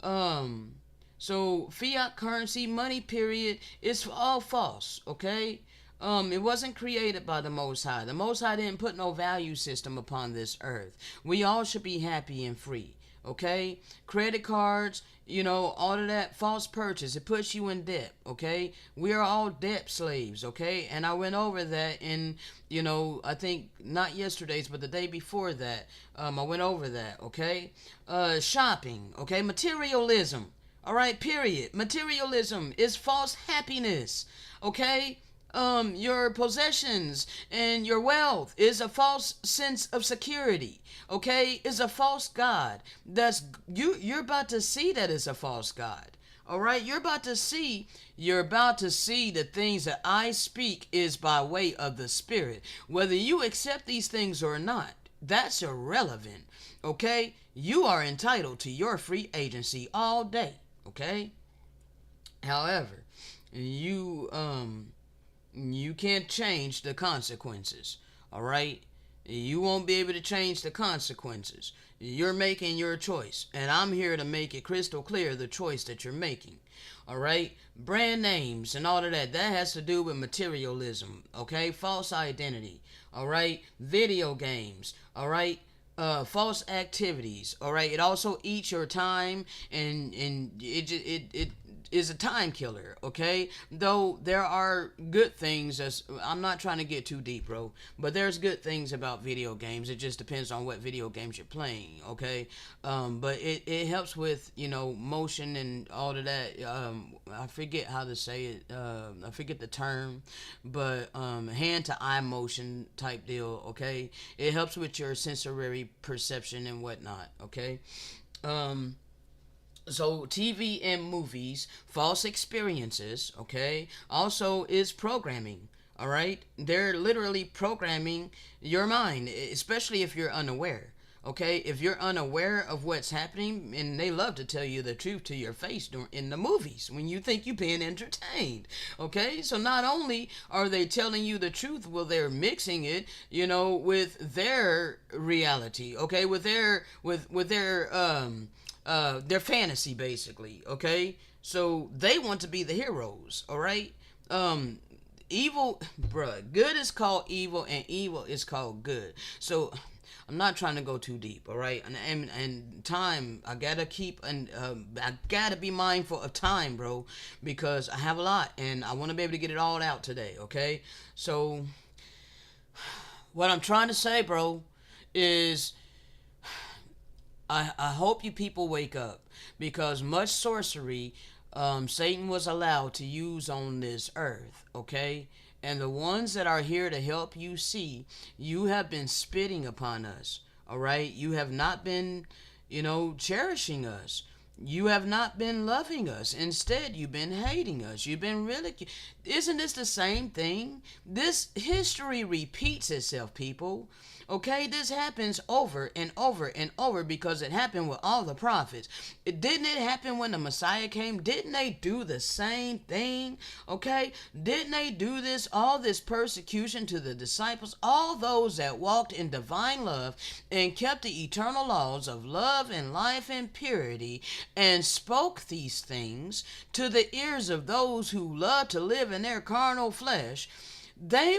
Um, so fiat currency, money, period, is all false, okay? It wasn't created by the Most High. The Most High didn't put no value system upon this earth. We all should be happy and free, okay? Credit cards, all of that false purchase, it puts you in debt, okay? We are all debt slaves, okay? And I went over that in, I think not yesterday's, but the day before that. I went over that, okay? Shopping, okay? Materialism, all right, period. Materialism is false happiness, okay? Your possessions and your wealth is a false sense of security, okay? Is a false god. You're about to see that is a false god, all right? You're about to see the things that I speak is by way of the spirit. Whether you accept these things or not, that's irrelevant, okay? You are entitled to your free agency all day, okay? However, you can't change the consequences, all right? You won't be able to change the consequences. You're making your choice, and I'm here to make it crystal clear the choice that you're making, all right? Brand names and all of that has to do with materialism, okay? False identity, all right? Video games, all right? False activities, all right? It also eats your time, and it is a time killer, okay? Though there are good things, as I'm not trying to get too deep, bro, but there's good things about video games. It just depends on what video games you're playing, okay? But it helps with, motion and all of that. I forget how to say it. I forget the term, but hand to eye motion type deal, okay? It helps with your sensory perception and whatnot, okay? Um, so TV and movies, false experiences, okay, also is programming, all right? They're literally programming your mind, especially if you're unaware, okay? If you're unaware of what's happening, and they love to tell you the truth to your face in the movies when you think you're being entertained, okay? So not only are they telling you the truth, well, they're mixing it, with their reality, okay, with their fantasy, basically, okay? So they want to be the heroes, all right? Evil, bruh, good is called evil and evil is called good. So I'm not trying to go too deep, all right? And time, I gotta keep, and I gotta be mindful of time, bro, because I have a lot and I want to be able to get it all out today, okay? So what I'm trying to say, bro, is I hope you people wake up, because much sorcery Satan was allowed to use on this earth, okay? And the ones that are here to help you see, you have been spitting upon us, all right? You have not been, cherishing us. You have not been loving us. Instead, you've been hating us. You've been ridiculing. Isn't this the same thing? This history repeats itself, people. Okay, this happens over and over and over because it happened with all the prophets. Didn't it happen when the Messiah came? Didn't they do the same thing? Okay, didn't they do all this persecution to the disciples, all those that walked in divine love and kept the eternal laws of love and life and purity, and spoke these things to the ears of those who love to live in their carnal flesh? They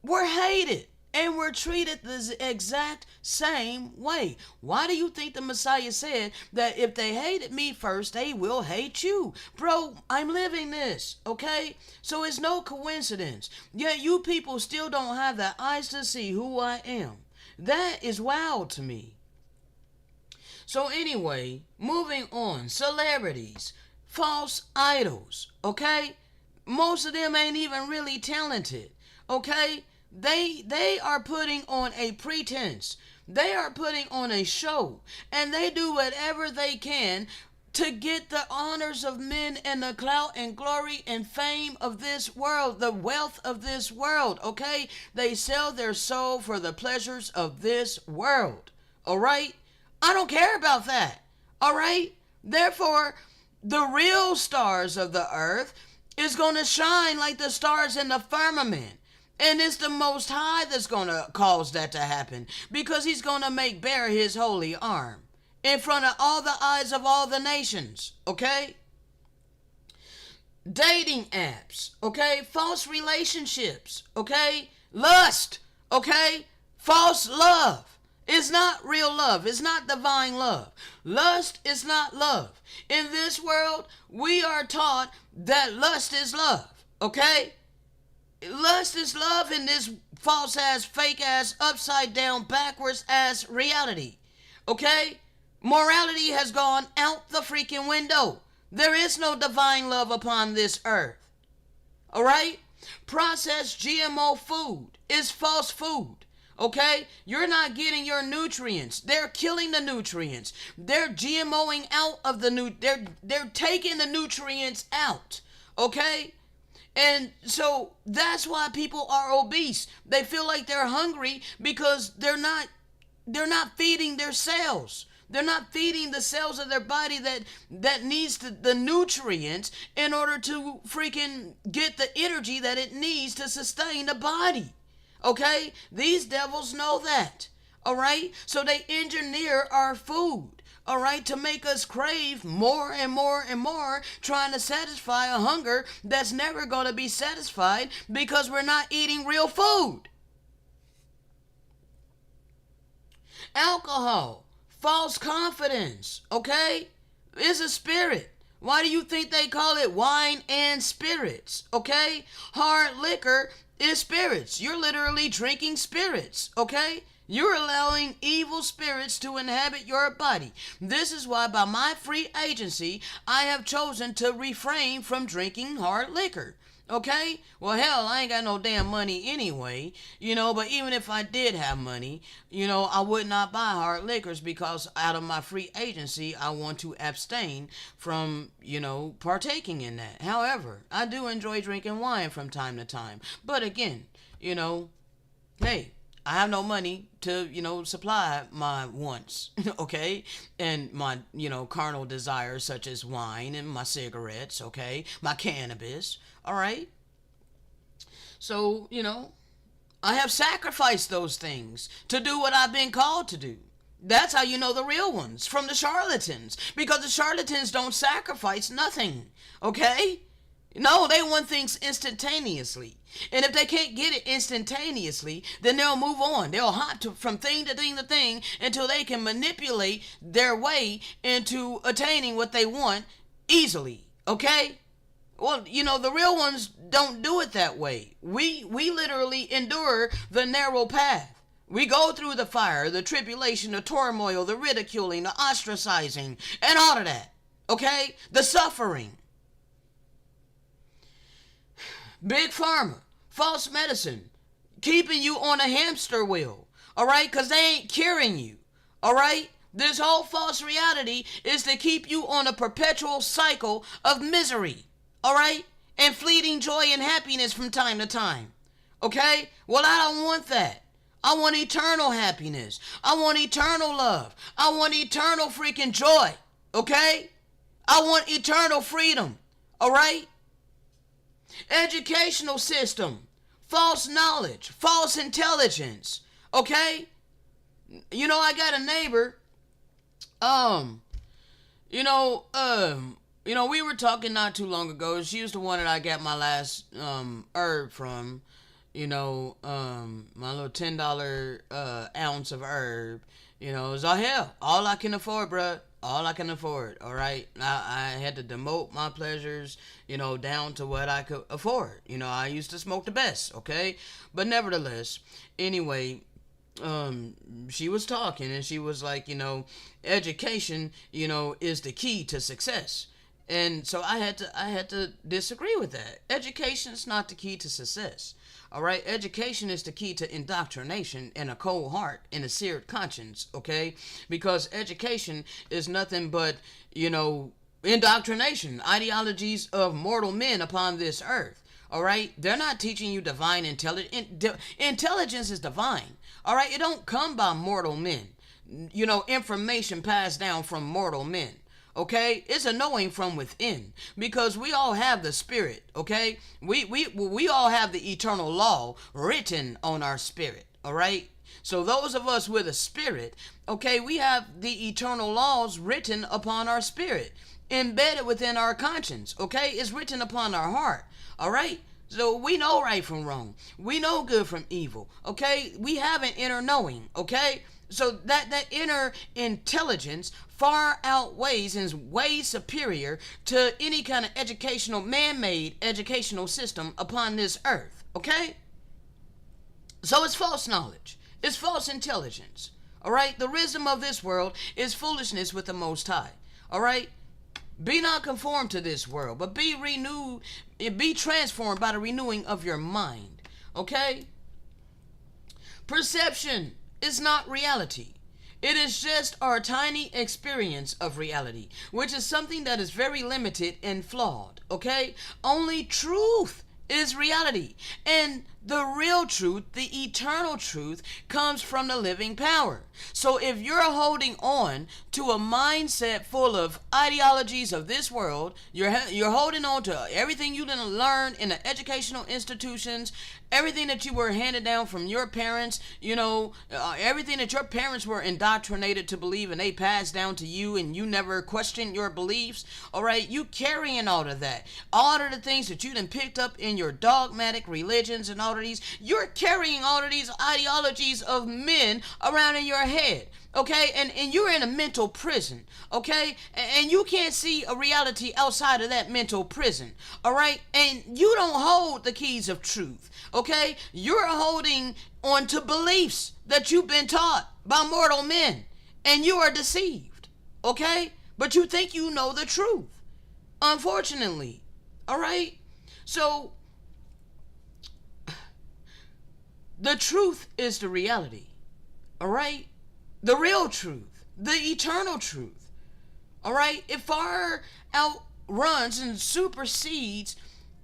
were hated. And we're treated the exact same way. Why do you think the Messiah said that if they hated me first, they will hate you? Bro, I'm living this, okay? So it's no coincidence. Yet you people still don't have the eyes to see who I am. That is wild to me. So anyway, moving on. Celebrities, false idols, okay? Most of them ain't even really talented, okay? They are putting on a pretense. They are putting on a show, and they do whatever they can to get the honors of men and the clout and glory and fame of this world, the wealth of this world, okay? They sell their soul for the pleasures of this world, all right? I don't care about that, all right? Therefore, the real stars of the earth is going to shine like the stars in the firmament. And it's the Most High that's going to cause that to happen, because he's going to make bare his holy arm in front of all the eyes of all the nations, okay? Dating apps, okay? False relationships, okay? Lust, okay? False love. It's not real love. It's not divine love. Lust is not love. In this world, we are taught that lust is love, okay? Lust is love in this false ass, fake ass, upside down, backwards ass reality. Okay? Morality has gone out the freaking window. There is no divine love upon this earth. Alright? Processed GMO food is false food. Okay? You're not getting your nutrients. They're killing the nutrients. They're GMOing out of the they're taking the nutrients out. Okay? And so that's why people are obese. They feel like they're hungry because they're not feeding their cells. They're not feeding the cells of their body that needs the nutrients in order to freaking get the energy that it needs to sustain the body. Okay? These devils know that. All right? So they engineer our food. All right, to make us crave more and more and more, trying to satisfy a hunger that's never going to be satisfied because we're not eating real food. Alcohol, false confidence, okay, is a spirit. Why do you think they call it wine and spirits, okay? Hard liquor is spirits. You're literally drinking spirits, okay? You're allowing evil spirits to inhabit your body. This is why, by my free agency, I have chosen to refrain from drinking hard liquor. Okay? Well, hell, I ain't got no damn money anyway, but even if I did have money, I would not buy hard liquors because out of my free agency, I want to abstain from, partaking in that. However, I do enjoy drinking wine from time to time. But again, hey, I have no money to, supply my wants, okay? And my, carnal desires such as wine and my cigarettes, okay? My cannabis, all right? So, I have sacrificed those things to do what I've been called to do. That's how you know the real ones from the charlatans, because the charlatans don't sacrifice nothing, okay? No, they want things instantaneously. And if they can't get it instantaneously, then they'll move on. They'll hop from thing to thing to thing until they can manipulate their way into attaining what they want easily. Okay? Well, the real ones don't do it that way. We literally endure the narrow path. We go through the fire, the tribulation, the turmoil, the ridiculing, the ostracizing, and all of that. Okay? The suffering. Big pharma, false medicine, keeping you on a hamster wheel, all right? Because they ain't curing you, all right? This whole false reality is to keep you on a perpetual cycle of misery, all right? And fleeting joy and happiness from time to time, okay? Well, I don't want that. I want eternal happiness. I want eternal love. I want eternal freaking joy, okay? I want eternal freedom, all right? Educational system, false knowledge, false intelligence, okay? I got a neighbor, we were talking not too long ago. She was the one that I got my last herb from, my little $10 ounce of herb. It's all hell. All I can afford, bruh. All I can afford. All right. I had to demote my pleasures, down to what I could afford. I used to smoke the best. Okay, but nevertheless, anyway, she was talking and she was like, education, is the key to success. And so I had to disagree with that. Education is not the key to success. All right, education is the key to indoctrination and a cold heart and a seared conscience. Okay, because education is nothing but indoctrination, ideologies of mortal men upon this earth. All right, they're not teaching you divine intelligence. Intelligence is divine. All right, it don't come by mortal men. Information passed down from mortal men. Okay, it's a knowing from within, because we all have the spirit. Okay, we all have the eternal law written on our spirit. All right, so those of us with a spirit, okay, we have the eternal laws written upon our spirit, embedded within our conscience. Okay, it's written upon our heart. All right, so we know right from wrong, we know good from evil. Okay, we have an inner knowing. Okay, so that inner intelligence far outweighs and is way superior to any kind of educational, man-made educational system upon this earth. Okay? So it's false knowledge. It's false intelligence. All right? The wisdom of this world is foolishness with the Most High. All right? Be not conformed to this world, but be renewed, be transformed by the renewing of your mind. Okay? Perception is not reality. It is just our tiny experience of reality, which is something that is very limited and flawed. Okay? Only truth is reality. And the real truth, the eternal truth, comes from the living power. So if you're holding on to a mindset full of ideologies of this world, you're holding on to everything you didn't learn in the educational institutions, everything that you were handed down from your parents, everything that your parents were indoctrinated to believe and they passed down to you, and you never questioned your beliefs. All right, you carrying all of that, all of the things that you done picked up in your dogmatic religions and all of these, you're carrying all of these ideologies of men around in your head. Okay, and you're in a mental prison. Okay, and you can't see a reality outside of that mental prison. All right, and you don't hold the keys of truth. Okay, you're holding on to beliefs that you've been taught by mortal men, and you are deceived. Okay, but you think you know the truth, unfortunately. All right, so the truth is the reality. All right, the real truth, the eternal truth. All right, it far outruns and supersedes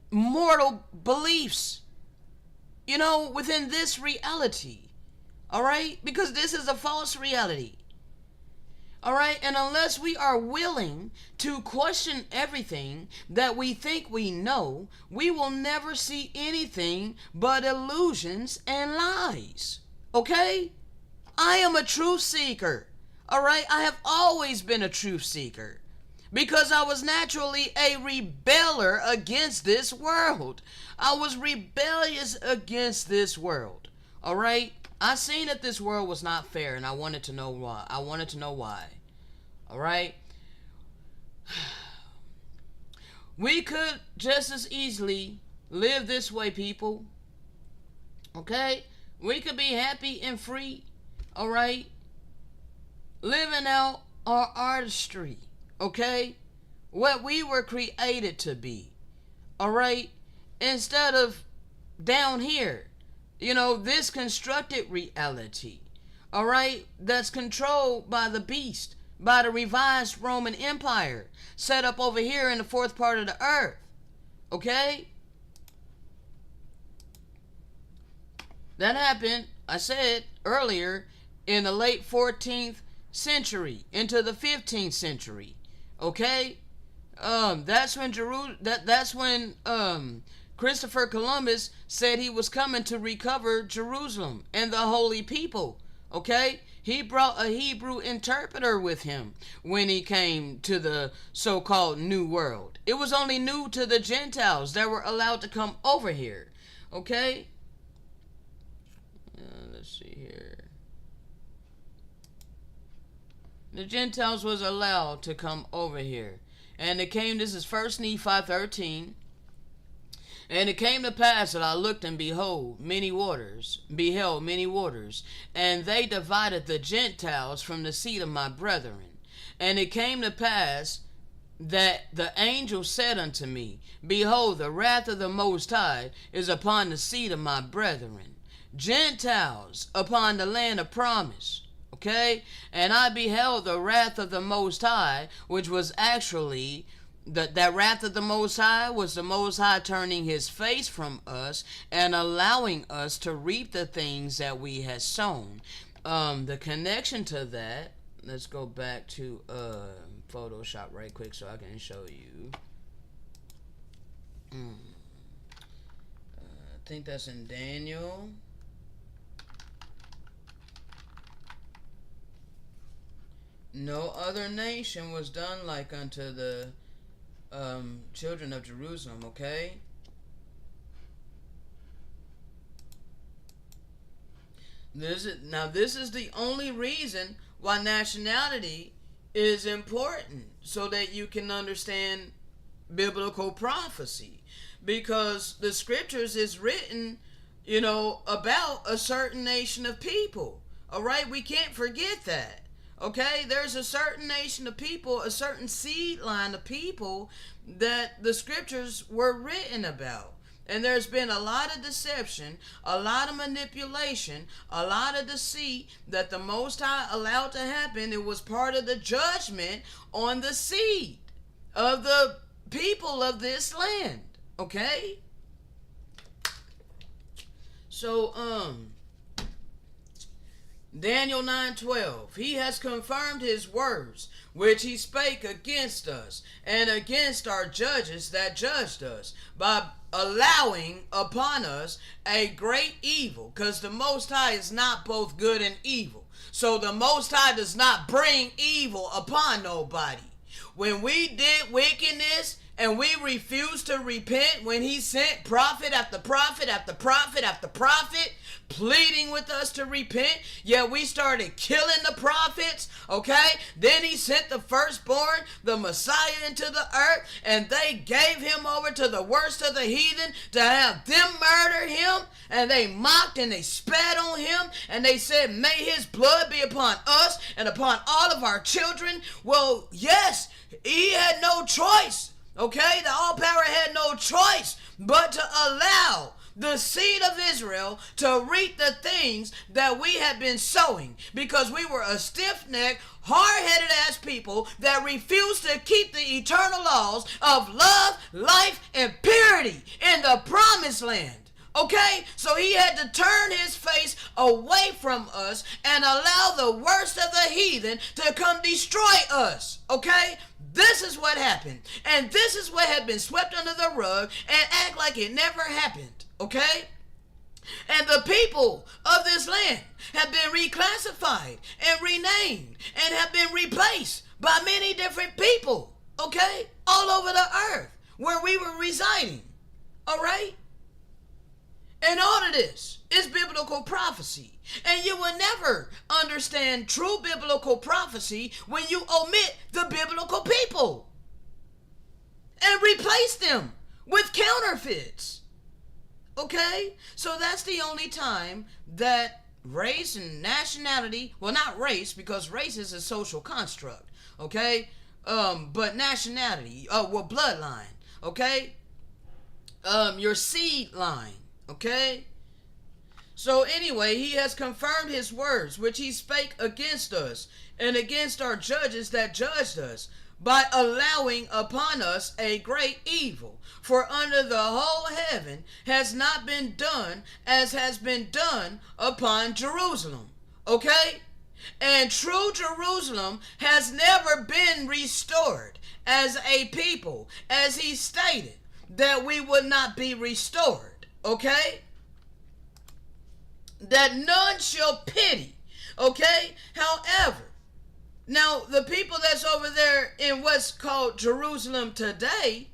mortal beliefs, within this reality. All right, because this is a false reality. All right, and unless we are willing to question everything that we think we know, we will never see anything but illusions and lies. Okay? I am a truth seeker. All right? I have always been a truth seeker because I was naturally a rebeller against this world. I was rebellious against this world. All right? I seen that this world was not fair, and I wanted to know why. All right? We could just as easily live this way, people. Okay? We could be happy and free. All right? Living out our artistry. Okay? What we were created to be. All right? Instead of down here. This constructed reality. All right? That's controlled by the beast. By the revised Roman Empire. Set up over here in the fourth part of the earth. Okay? That happened, I said earlier, in the late 14th century into the 15th century. Okay? That's when Christopher Columbus said he was coming to recover Jerusalem and the holy people. Okay? He brought a Hebrew interpreter with him when he came to the so-called New World. It was only new to the Gentiles that were allowed to come over here. Okay? let's see here. The Gentiles was allowed to come over here. And it came, this is 1 Nephi 13. And it came to pass that I looked, and beheld many waters, and they divided the Gentiles from the seed of my brethren. And it came to pass that the angel said unto me, Behold, the wrath of the Most High is upon the seed of my brethren, Gentiles upon the land of promise. Okay? And I beheld the wrath of the Most High, which was actually, that wrath of the Most High was the Most High turning his face from us and allowing us to reap the things that we had sown. The connection to that, let's go back to Photoshop right quick so I can show you. I think that's in Daniel. No other nation was done like unto the children of Jerusalem, okay? This is the only reason why nationality is important, so that you can understand biblical prophecy, because the scriptures is written, about a certain nation of people. All right, we can't forget that. Okay, there's a certain nation of people, a certain seed line of people that the scriptures were written about. And there's been a lot of deception, a lot of manipulation, a lot of deceit that the Most High allowed to happen. It was part of the judgment on the seed of the people of this land. Okay? So, Daniel 9:12, he has confirmed his words, which he spake against us, and against our judges that judged us, by allowing upon us a great evil, because the Most High is not both good and evil. So the Most High does not bring evil upon nobody. When we did wickedness, and we refused to repent, when he sent prophet after prophet after prophet after prophet pleading with us to repent, yet we started killing the prophets, okay? Then he sent the firstborn, the Messiah, into the earth, and they gave him over to the worst of the heathen to have them murder him, and they mocked and they spat on him, and they said, may his blood be upon us and upon all of our children. Well, yes, he had no choice. Okay, the all-power had no choice but to allow the seed of Israel to reap the things that we had been sowing, because we were a stiff-necked, hard-headed ass people that refused to keep the eternal laws of love, life, and purity in the promised land. Okay, so he had to turn his face away from us and allow the worst of the heathen to come destroy us. Okay, this is what happened, and this is what had been swept under the rug and act like it never happened. Okay, and the people of this land have been reclassified and renamed and have been replaced by many different people. Okay, all over the earth where we were residing. All right. And all of this is biblical prophecy. And you will never understand true biblical prophecy when you omit the biblical people and replace them with counterfeits. Okay? So that's the only time that race and nationality, well, not race, because race is a social construct. Okay? But nationality, bloodline. Okay? Your seed line. Okay? So anyway, he has confirmed his words, which he spake against us, and against our judges that judged us, by allowing upon us a great evil. For under the whole heaven has not been done as has been done upon Jerusalem. Okay? And true Jerusalem has never been restored as a people, as he stated that we would not be restored. Okay? That none shall pity. Okay? However, now the people that's over there in what's called Jerusalem today,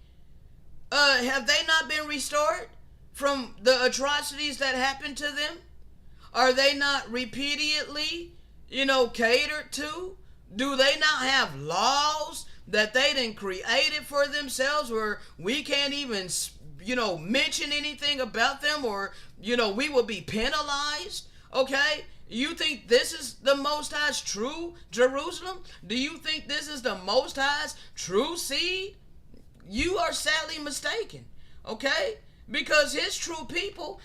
have they not been restored from the atrocities that happened to them? Are they not repeatedly, catered to? Do they not have laws that they done created for themselves where we can't even, mention anything about them, or, we will be penalized? Okay? You think this is the Most High's true Jerusalem? Do you think this is the Most High's true seed? You are sadly mistaken. Okay? Because his true people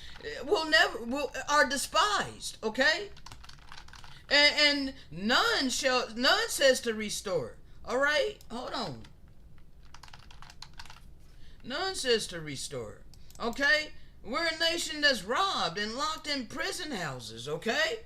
are despised. Okay? And none says to restore. All right, hold on. None says to restore. Okay, we're a nation that's robbed and locked in prison houses. Okay,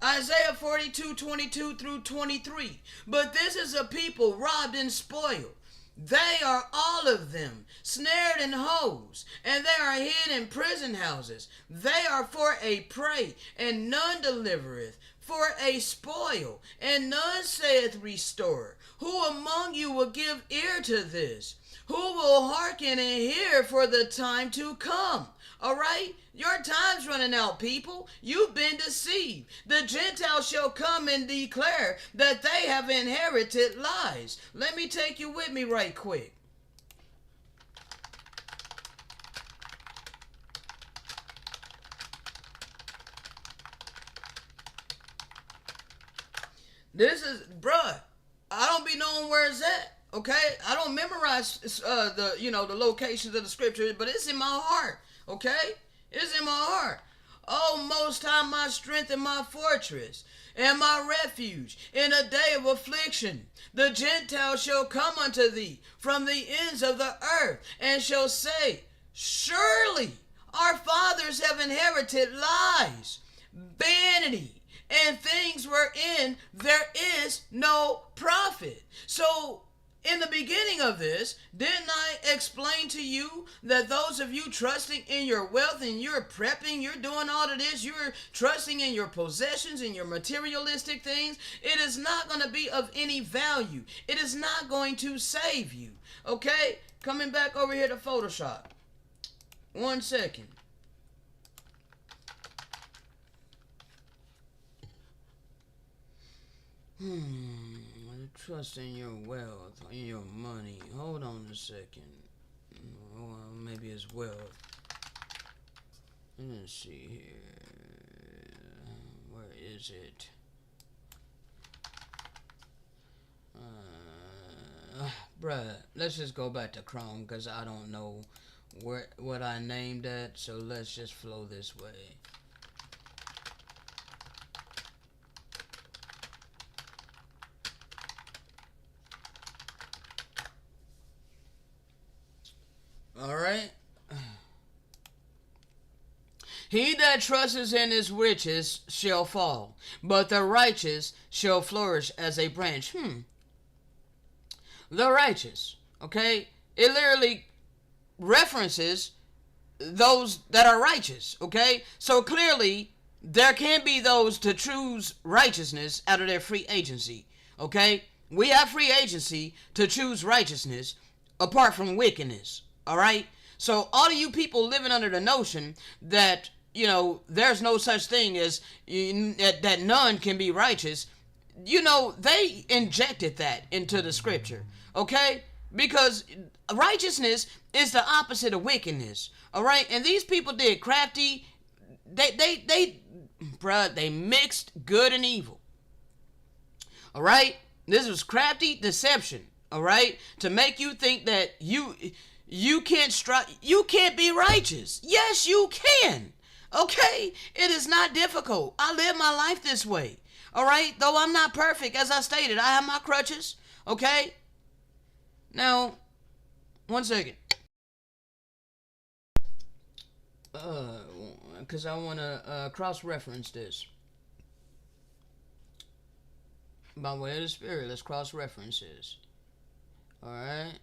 Isaiah 42:22 through 23. But this is a people robbed and spoiled. They are all of them snared in holes, and they are hid in prison houses. They are for a prey, and none delivereth, for a spoil, and none saith restore. Who among you will give ear to this? Who will hearken and hear for the time to come? All right? Your time's running out, people. You've been deceived. The Gentiles shall come and declare that they have inherited lies. Let me take you with me right quick. This is, bruh, I don't be knowing where it's at, okay? I don't memorize the locations of the scripture, but it's in my heart, okay? It's in my heart. Oh, Most High, my strength and my fortress, and my refuge in a day of affliction. The Gentiles shall come unto thee from the ends of the earth, and shall say, surely our fathers have inherited lies, vanity, and things wherein there is no profit. So, in the beginning of this, didn't I explain to you that those of you trusting in your wealth and you're prepping, you're doing all of this, you're trusting in your possessions and your materialistic things, it is not going to be of any value. It is not going to save you. Okay? Coming back over here to Photoshop. 1 second. Trust in your wealth, in your money. Hold on a second. Well, maybe it's wealth. Let's see here. Where is it? Bruh, let's just go back to Chrome because I don't know what I named that. So let's just flow this way. All right. He that trusteth in his riches shall fall, but the righteous shall flourish as a branch. The righteous, okay? It literally references those that are righteous, okay? So clearly, there can be those to choose righteousness out of their free agency, okay? We have free agency to choose righteousness apart from wickedness. All right. So all of you people living under the notion that, there's no such thing as that none can be righteous, they injected that into the scripture. Okay. Because righteousness is the opposite of wickedness. All right. And these people did crafty. They mixed good and evil. All right. This was crafty deception. All right. To make you think that you can't be righteous. Yes, you can. Okay? It is not difficult. I live my life this way. All right? Though I'm not perfect, as I stated, I have my crutches. Okay? Now, 1 second. Because I want to cross-reference this. By way of the Spirit, let's cross-reference this. All right?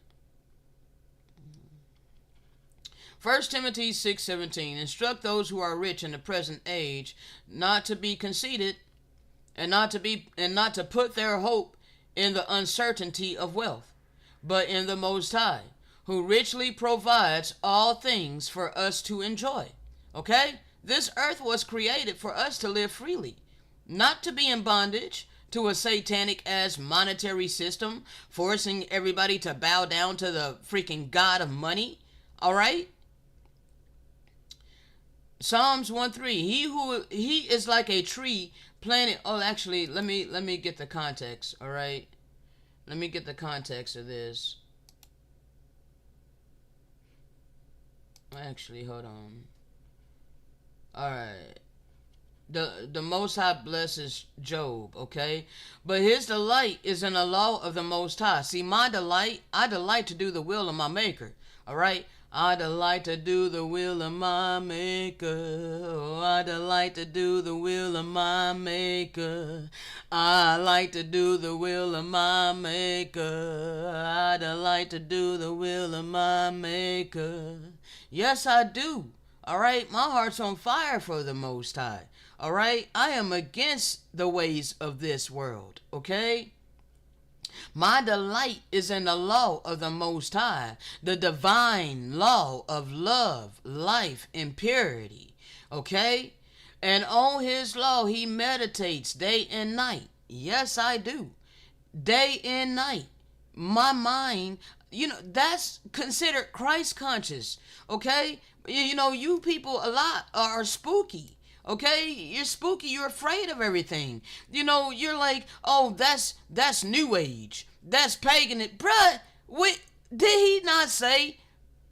1 Timothy 6:17, instruct those who are rich in the present age not to be conceited and not to put their hope in the uncertainty of wealth, but in the Most High, who richly provides all things for us to enjoy. Okay? This earth was created for us to live freely, not to be in bondage to a satanic ass monetary system forcing everybody to bow down to the freaking god of money. All right? Psalms 1:3. He is like a tree planted. Oh, actually, let me get the context. All right, let me get the context of this. Actually, hold on. All right. The Most High blesses Job, okay? But his delight is in the law of the Most High. See, I delight to do the will of my Maker, all right? I delight to do the will of my Maker. Oh, I delight to do the will of my Maker. I like to do the will of my Maker. I delight to do the will of my Maker. Yes, I do. All right, my heart's on fire for the Most High. All right, I am against the ways of this world. Okay, my delight is in the law of the Most High, the divine law of love, life, and purity. Okay, and on His law He meditates day and night. Yes, I do, day and night. My mind, that's considered Christ conscious. Okay, you people a lot are spooky. Okay, you're spooky. You're afraid of everything. You're like, oh, that's New Age. That's pagan. Bruh, did He not say,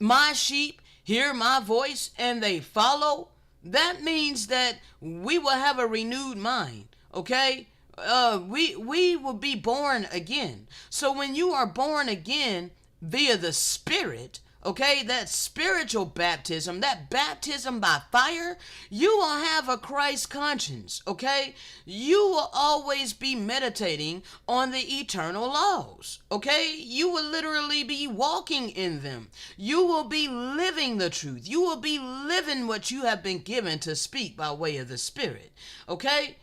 "My sheep hear my voice and they follow"? That means that we will have a renewed mind. Okay, we will be born again. So when you are born again via the Spirit, okay, that spiritual baptism, that baptism by fire, you will have a Christ conscience, okay? You will always be meditating on the eternal laws, okay? You will literally be walking in them. You will be living the truth. You will be living what you have been given to speak by way of the Spirit, okay?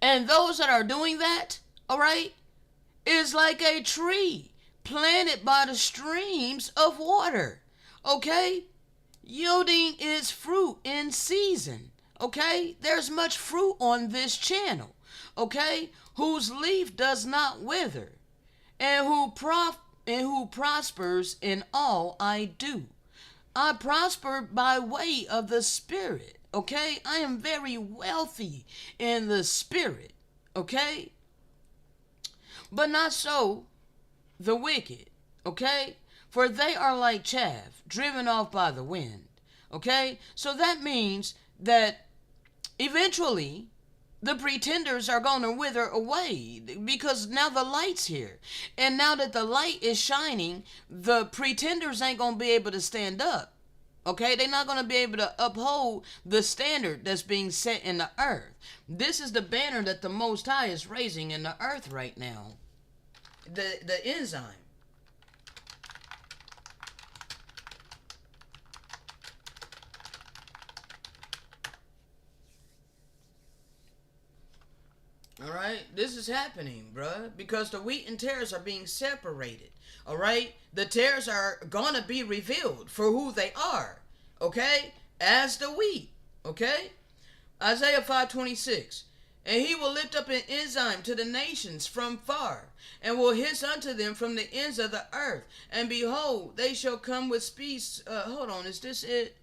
And those that are doing that, all right, is like a tree planted by the streams of water, okay, yielding its fruit in season. Okay, there's much fruit on this channel, okay, whose leaf does not wither, and who prospers in all I do. I prosper by way of the Spirit. Okay, I am very wealthy in the Spirit. Okay, but not so the wicked, okay? For they are like chaff driven off by the wind, okay? So that means that eventually the pretenders are going to wither away because now the light's here. And now that the light is shining, the pretenders ain't going to be able to stand up, okay? They're not going to be able to uphold the standard that's being set in the earth. This is the banner that the Most High is raising in the earth right now. The enzyme. All right, this is happening, bruh, because the wheat and tares are being separated. All right, the tares are gonna be revealed for who they are. Okay, as the wheat. Okay, Isaiah 5:26. And He will lift up an enzyme to the nations from far, and will hiss unto them from the ends of the earth. And behold, they shall come with speech. Hold on, is this it?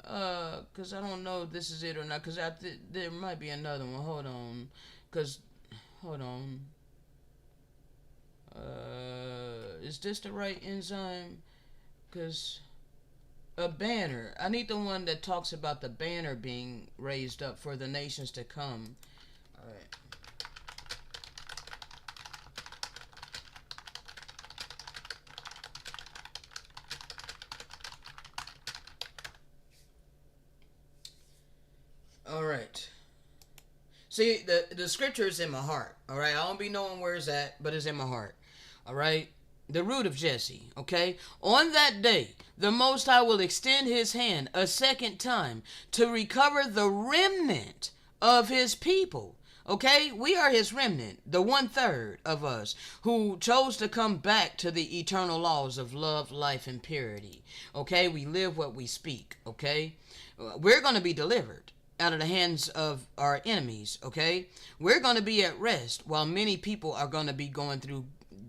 Cause I don't know if this is it or not. Cause there might be another one. Hold on, hold on. Is this the right enzyme? Cause a banner. I need the one that talks about the banner being raised up for the nations to come. All right. All right. See, the scripture is in my heart. All right. I don't be knowing where it's at, but it's in my heart. All right. The root of Jesse, okay? On that day, the Most High will extend His hand a second time to recover the remnant of His people, okay? We are His remnant, the 1/3 of us who chose to come back to the eternal laws of love, life, and purity, okay? We live what we speak, okay? we're going to be delivered out of the hands of our enemies, okay? We're going to be at rest while many people are going to be going through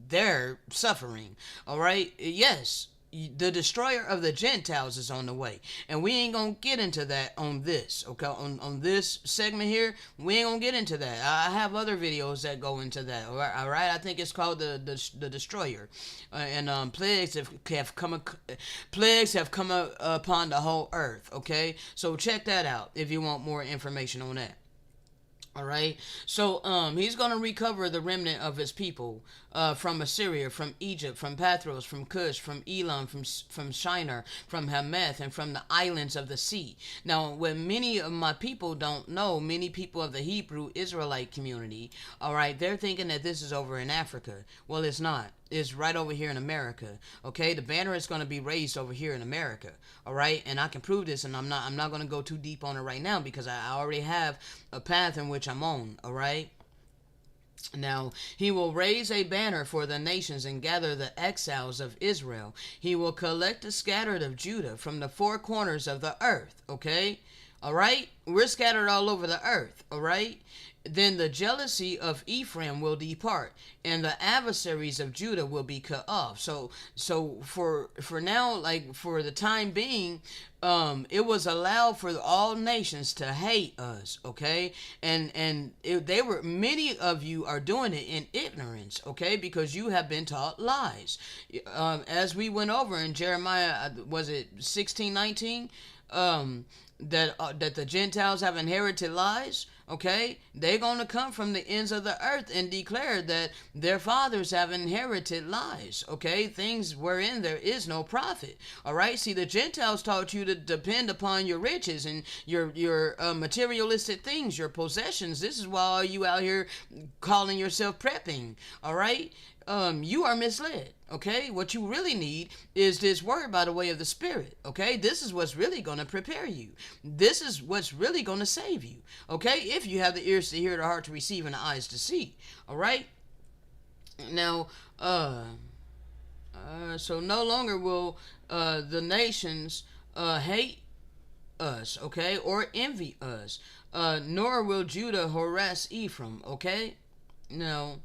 their suffering, all right? Yes, the destroyer of the Gentiles is on the way, and we ain't gonna get into that on this, okay? On this segment here, we ain't gonna get into that. I have other videos that go into that, all right? I think it's called the destroyer, and plagues have come upon the whole earth, okay? So check that out if you want more information on that. All right. So he's going to recover the remnant of his people from Assyria, from Egypt, from Pathros, from Cush, from Elam, from Shinar, from Hamath, and from the islands of the sea. Now, what many of my people don't know, many people of the Hebrew Israelite community, all right, they're thinking that this is over in Africa. Well, it's not. Is right over here in America. Okay, the banner is going to be raised over here in America. All right, and I can prove this, and I'm not going to go too deep on it right now because I already have a path in which I'm on. All right. Now, he will raise a banner for the nations and gather the exiles of Israel. He will collect the scattered of Judah from the four corners of the earth. Okay, all right, we're scattered all over the earth. All right. Then the jealousy of Ephraim will depart, and the adversaries of Judah will be cut off. So for now, like for the time being, it was allowed for all nations to hate us, okay? And they were, many of you are doing it in ignorance, okay? Because you have been taught lies. As we went over in Jeremiah, was it 16:19? That the Gentiles have inherited lies, okay? They're going to come from the ends of the earth and declare that their fathers have inherited lies, okay? Things wherein there is no profit, all right? See, the Gentiles taught you to depend upon your riches and your materialistic things, your possessions. This is why you out here calling yourself prepping, all right? You are misled, okay? What you really need is this word by the way of the Spirit, okay? This is what's really going to prepare you. This is what's really going to save you, okay? If you have the ears to hear, the heart to receive, and the eyes to see, all right? Now, so no longer will the nations hate us, okay, or envy us, nor will Judah harass Ephraim, okay? Now,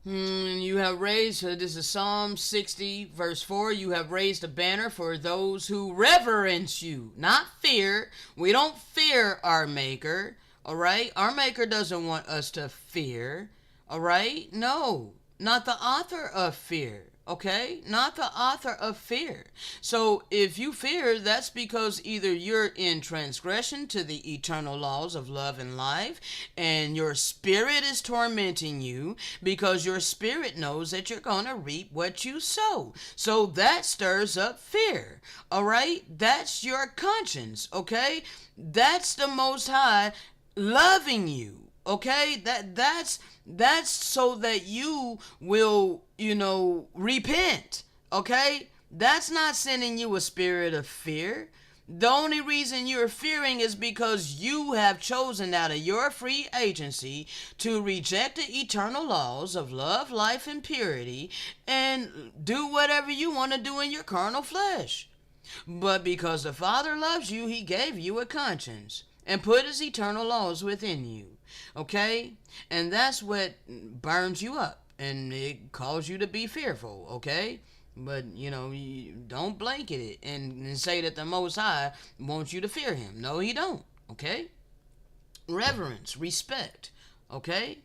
you have raised, this is Psalm 60, verse 4. You have raised a banner for those who reverence you, not fear. We don't fear our Maker, all right? Our Maker doesn't want us to fear, all right? No, not the author of fear. Okay, not the author of fear. So if you fear, that's because either you're in transgression to the eternal laws of love and life, and your spirit is tormenting you because your spirit knows that you're going to reap what you sow. So that stirs up fear. All right, that's your conscience. Okay, that's the Most High loving you. Okay, that's so that you will, repent. Okay, that's not sending you a spirit of fear. The only reason you're fearing is because you have chosen out of your free agency to reject the eternal laws of love, life, and purity and do whatever you want to do in your carnal flesh. But because the Father loves you, he gave you a conscience and put his eternal laws within you. Okay? And that's what burns you up and it causes you to be fearful. Okay? But, you don't blanket it and say that the Most High wants you to fear him. No, he don't. Okay? Reverence, respect. Okay?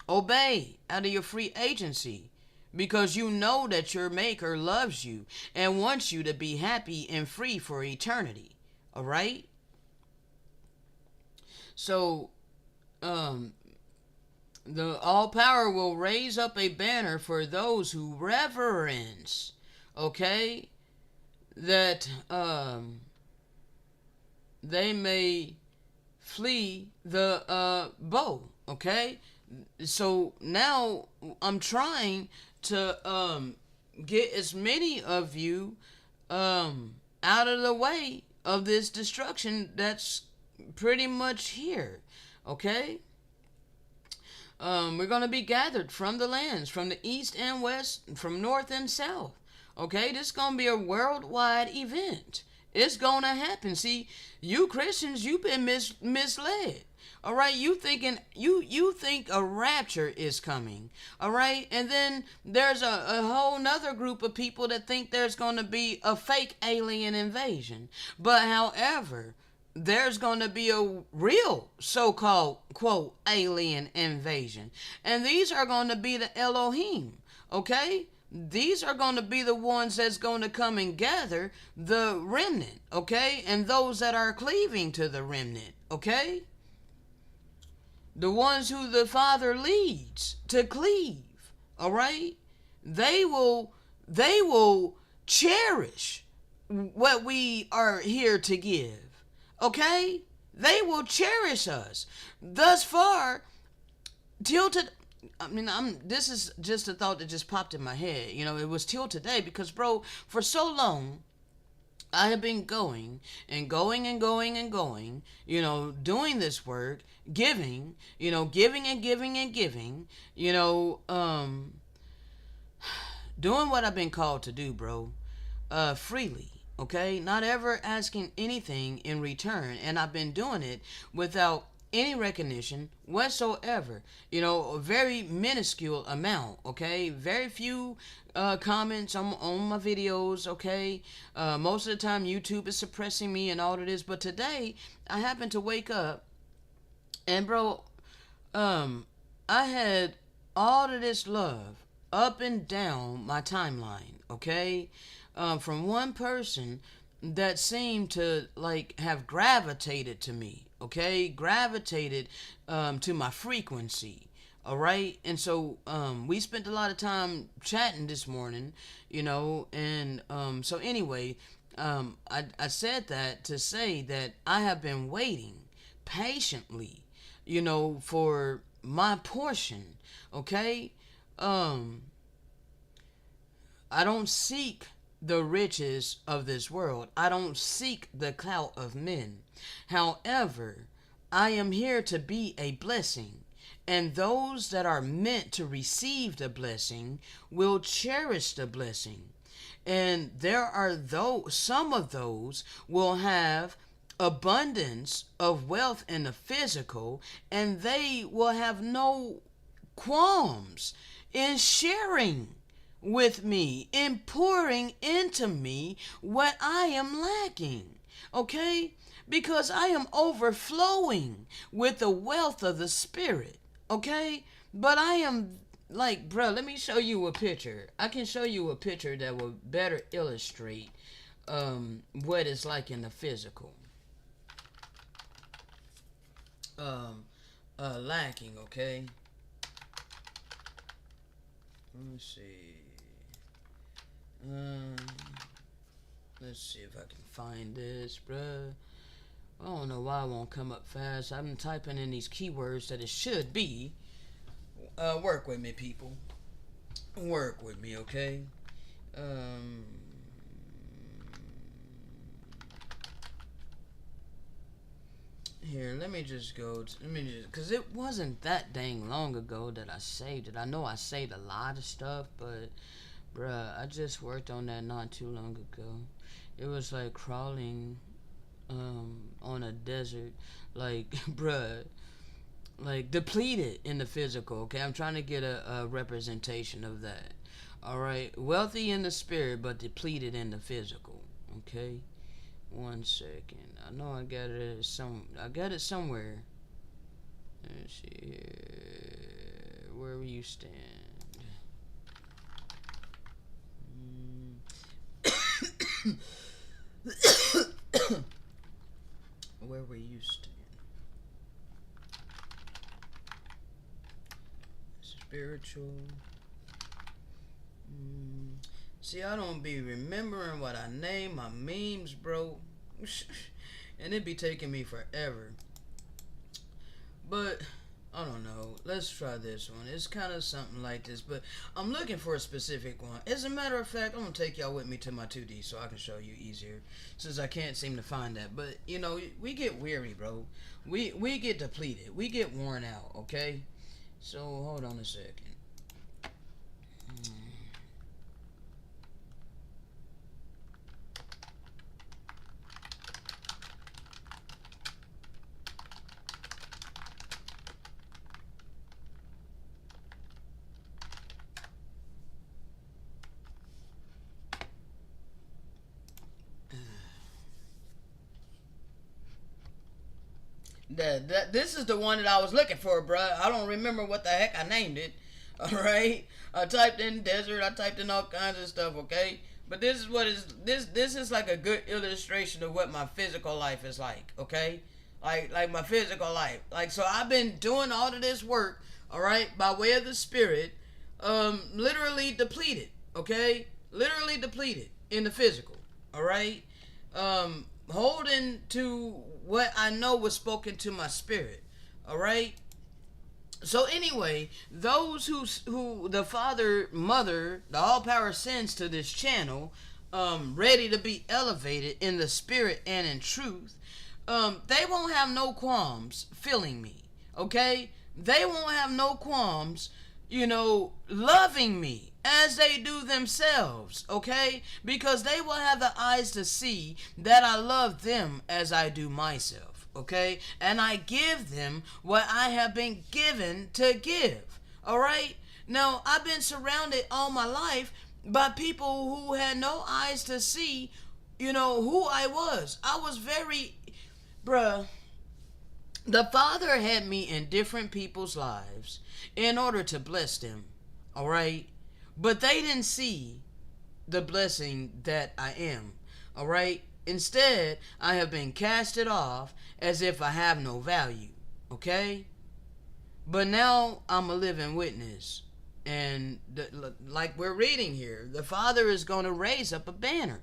Obey out of your free agency because you know that your Maker loves you and wants you to be happy and free for eternity. All right? So, the all power will raise up a banner for those who reverence, okay, that they may flee the bow, okay. So now I'm trying to get as many of you out of the way of this destruction that's pretty much here, okay. We're going to be gathered from the lands, from the east and west, from north and south. Okay, this is gonna be a worldwide event. It's gonna happen. See, you Christians, you've been misled. All right, you think a rapture is coming. All right, and then there's a whole nother group of people that think there's going to be a fake alien invasion. But however, there's going to be a real so-called quote alien invasion, and these are going to be the Elohim. Okay, these are going to be the ones that's going to come and gather the remnant, okay, and those that are cleaving to the remnant, okay, the ones who the Father leads to cleave, all right, they will cherish what we are here to give, okay, they will cherish us. Thus far, till to I mean, this is just a thought that just popped in my head. It was till today because, bro, for so long, I have been going and going and going and going, doing this work, giving, giving and giving and giving, doing what I've been called to do, bro, freely, okay? Not ever asking anything in return. And I've been doing it without any recognition whatsoever. A very minuscule amount, okay? Very few comments on my videos, okay? Most of the time, YouTube is suppressing me and all of this. But today, I happened to wake up, and bro, I had all of this love up and down my timeline, okay? From one person that seemed to like have gravitated to me, okay, gravitated to my frequency, all right. And so we spent a lot of time chatting this morning, and so anyway, I said that to say that I have been waiting patiently, for my portion, okay. I don't seek the riches of this world. I don't seek the clout of men. However, I am here to be a blessing. And those that are meant to receive the blessing will cherish the blessing. And there are some of those will have abundance of wealth in the physical, and they will have no qualms in sharing with me, in pouring into me what I am lacking, okay? Because I am overflowing with the wealth of the Spirit, okay? But I am like, bro, let me show you a picture. I can show you a picture that will better illustrate what it's like in the physical. Lacking, okay? Let me see. Let's see if I can find this, bruh. I don't know why it won't come up fast. I've been typing in these keywords that it should be. Work with me, people. Work with me, okay? Here, let me just because it wasn't that dang long ago that I saved it. I know I saved a lot of stuff, but bruh, I just worked on that not too long ago. It was like crawling on a desert, like bruh, like depleted in the physical, okay? I'm trying to get a representation of that. Alright, wealthy in the spirit but depleted in the physical, okay? 1 second. I know I got it somewhere. Let's see here. Where will you stand? Where will you stand? Spiritual. See, I don't be remembering what I name my memes, bro. And it be taking me forever. But I don't know. Let's try this one. It's kind of something like this, but I'm looking for a specific one. As a matter of fact, I'm gonna take y'all with me to my 2D so I can show you easier, since I can't seem to find that. But we get weary, bro. We get depleted. We get worn out. Okay. So hold on a second. This is the one that I was looking for, bruh. I don't remember what the heck I named it. All right, I typed in desert. I typed in all kinds of stuff. Okay, but this is what is this. This is like a good illustration of what my physical life is like. Okay, like my physical life. Like, so I've been doing all of this work. All right, by way of the spirit, literally depleted. Okay, literally depleted in the physical. All right, holding to what I know was spoken to my spirit. All right. So anyway, those who the Father, Mother, the All Power sends to this channel, ready to be elevated in the spirit and in truth, they won't have no qualms feeling me. Okay, they won't have no qualms, loving me as they do themselves, okay? Because they will have the eyes to see that I love them as I do myself, okay? And I give them what I have been given to give, all right? Now, I've been surrounded all my life by people who had no eyes to see, who I was. I was very, bruh, the Father had me in different people's lives in order to bless them, all right? But they didn't see the blessing that I am, all right? Instead, I have been casted off as if I have no value, okay? But now I'm a living witness. And like we're reading here, the Father is going to raise up a banner,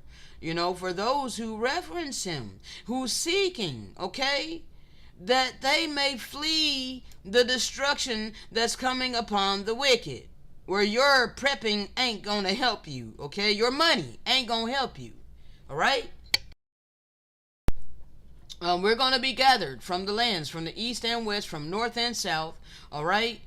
for those who reverence him, who's seeking, okay? That they may flee the destruction that's coming upon the wicked. Where your prepping ain't gonna help you, okay? Your money ain't gonna help you, all right? We're gonna be gathered from the lands, from the east and west, from north and south, all right?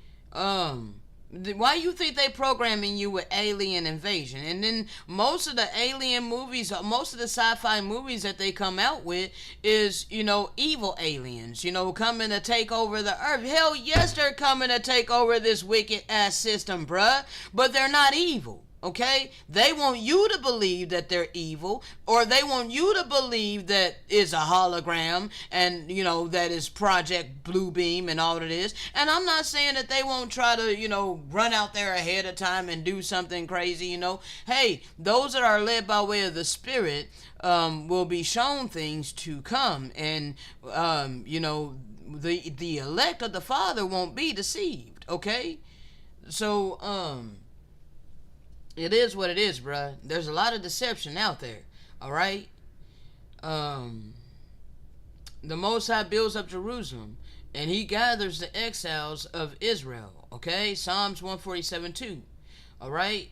Why you think they programming you with alien invasion? And then most of the alien movies, most of the sci-fi movies that they come out with is, evil aliens, coming to take over the earth. Hell yes, they're coming to take over this wicked ass system, bruh. But they're not evil. Okay? They want you to believe that they're evil, or they want you to believe that it's a hologram and, that is Project Bluebeam and all of this. And I'm not saying that they won't try to, run out there ahead of time and do something crazy, Hey, those that are led by way of the Spirit will be shown things to come. And, the elect of the Father won't be deceived, okay? So, it is what it is, bruh. There's a lot of deception out there, all right? The Most High builds up Jerusalem, and he gathers the exiles of Israel, okay? Psalms 147:2, all right?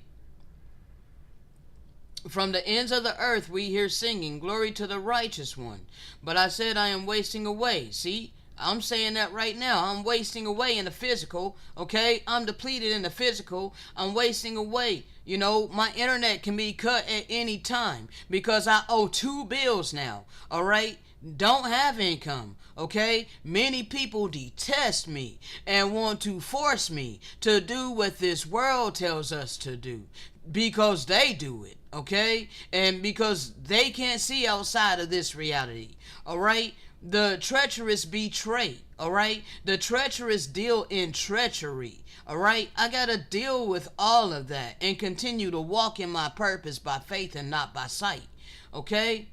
From the ends of the earth we hear singing, glory to the righteous one. But I said I am wasting away. See? I'm saying that right now. I'm wasting away in the physical, okay? I'm depleted in the physical. I'm wasting away. My internet can be cut at any time because I owe 2 bills now, all right? Don't have income, okay? Many people detest me and want to force me to do what this world tells us to do because they do it, okay? And because they can't see outside of this reality, all right? The treacherous betray, all right? The treacherous deal in treachery, all right? I got to deal with all of that and continue to walk in my purpose by faith and not by sight, okay?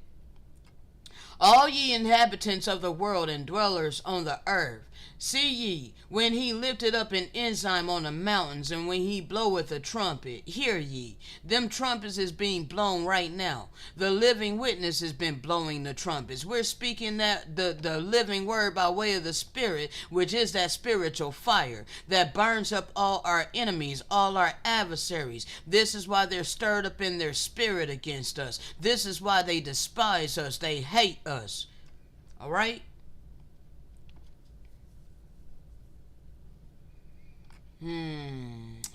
All ye inhabitants of the world and dwellers on the earth, see ye, when he lifted up an enzyme on the mountains, and when he bloweth a trumpet, hear ye. Them trumpets is being blown right now. The living witness has been blowing the trumpets. We're speaking that the living word by way of the Spirit, which is that spiritual fire that burns up all our enemies, all our adversaries. This is why they're stirred up in their spirit against us. This is why they despise us. They hate us. All right?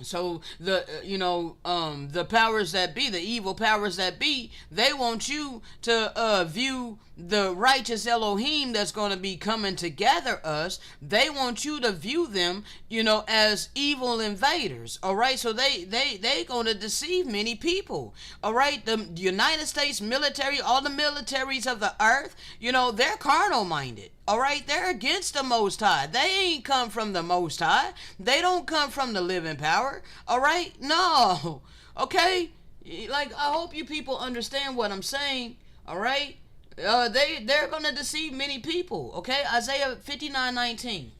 So the powers that be, the evil powers that be, they want you to view the righteous Elohim that's going to be coming to gather us, they want you to view them, as evil invaders. All right, so they going to deceive many people. All right, the United States military, all the militaries of the earth, they're carnal minded. All right, they're against the Most High. They ain't come from the Most High. They don't come from the living power. All right, no. Okay, like, I hope you people understand what I'm saying. All right. They're going to deceive many people. Okay, Isaiah 59:19.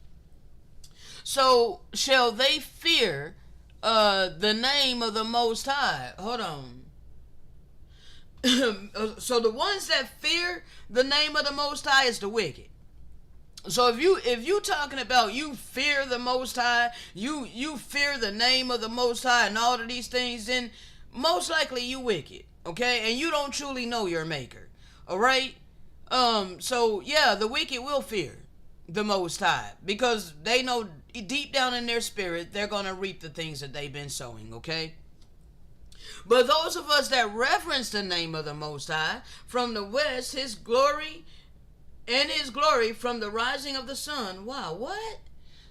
So shall they fear the name of the Most High. Hold on. So the ones that fear the name of the Most High is the wicked. So if you talking about you fear the Most High, you fear the name of the Most High and all of these things, then most likely you wicked, okay, and you don't truly know your Maker. All right. So yeah, the wicked will fear the Most High because they know deep down in their spirit they're gonna reap the things that they've been sowing. Okay. But those of us that reverence the name of the Most High, from the west, His glory from the rising of the sun. Wow, what?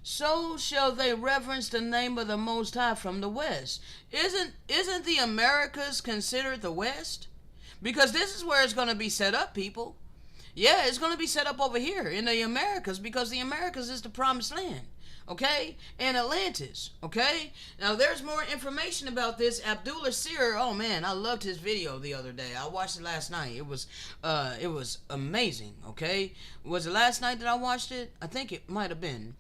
So shall they reverence the name of the Most High from the west. Isn't the Americas considered the west? Because this is where it's going to be set up, people. Yeah, it's going to be set up over here in the Americas because the Americas is the promised land. Okay? And Atlantis. Okay? Now, there's more information about this. Abdullah Seer, oh man, I loved his video the other day. I watched it last night. It was amazing. Okay? Was it last night that I watched it? I think it might have been.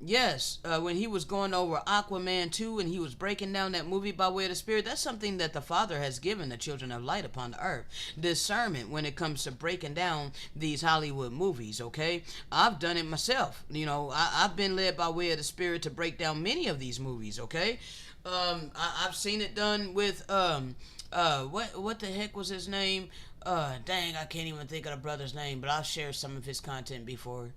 Yes, when he was going over Aquaman 2 and he was breaking down that movie by way of the Spirit, that's something that the Father has given the children of light upon the earth. Discernment when it comes to breaking down these Hollywood movies, okay? I've done it myself. I've been led by way of the Spirit to break down many of these movies, okay? I've seen it done with, what the heck was his name? Dang, I can't even think of the brother's name, but I'll share some of his content before.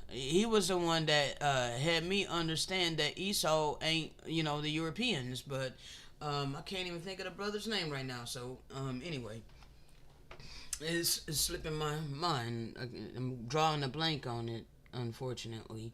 He was the one that had me understand that Esau ain't, the Europeans, but I can't even think of the brother's name right now. So anyway, it's slipping my mind. I'm drawing a blank on it, unfortunately.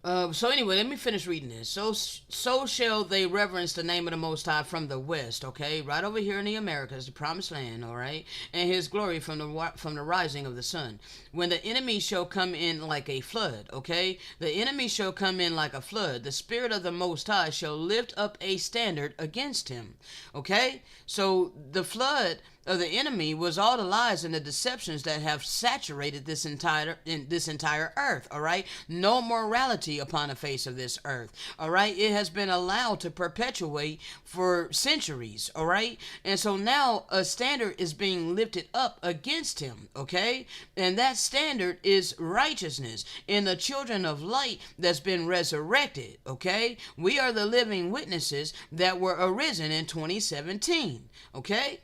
So anyway, let me finish reading this. So shall they reverence the name of the Most High from the west, okay? Right over here in the Americas, the promised land, all right? And His glory from the rising of the sun. When the enemy shall come in like a flood, okay? The enemy shall come in like a flood. The Spirit of the Most High shall lift up a standard against him, okay? So the flood of the enemy was all the lies and the deceptions that have saturated this entire earth. All right, no morality upon the face of this earth. All right, it has been allowed to perpetuate for centuries. All right, and so now a standard is being lifted up against him. Okay, and that standard is righteousness in the children of light that's been resurrected. Okay, we are the living witnesses that were arisen in 2017. Okay.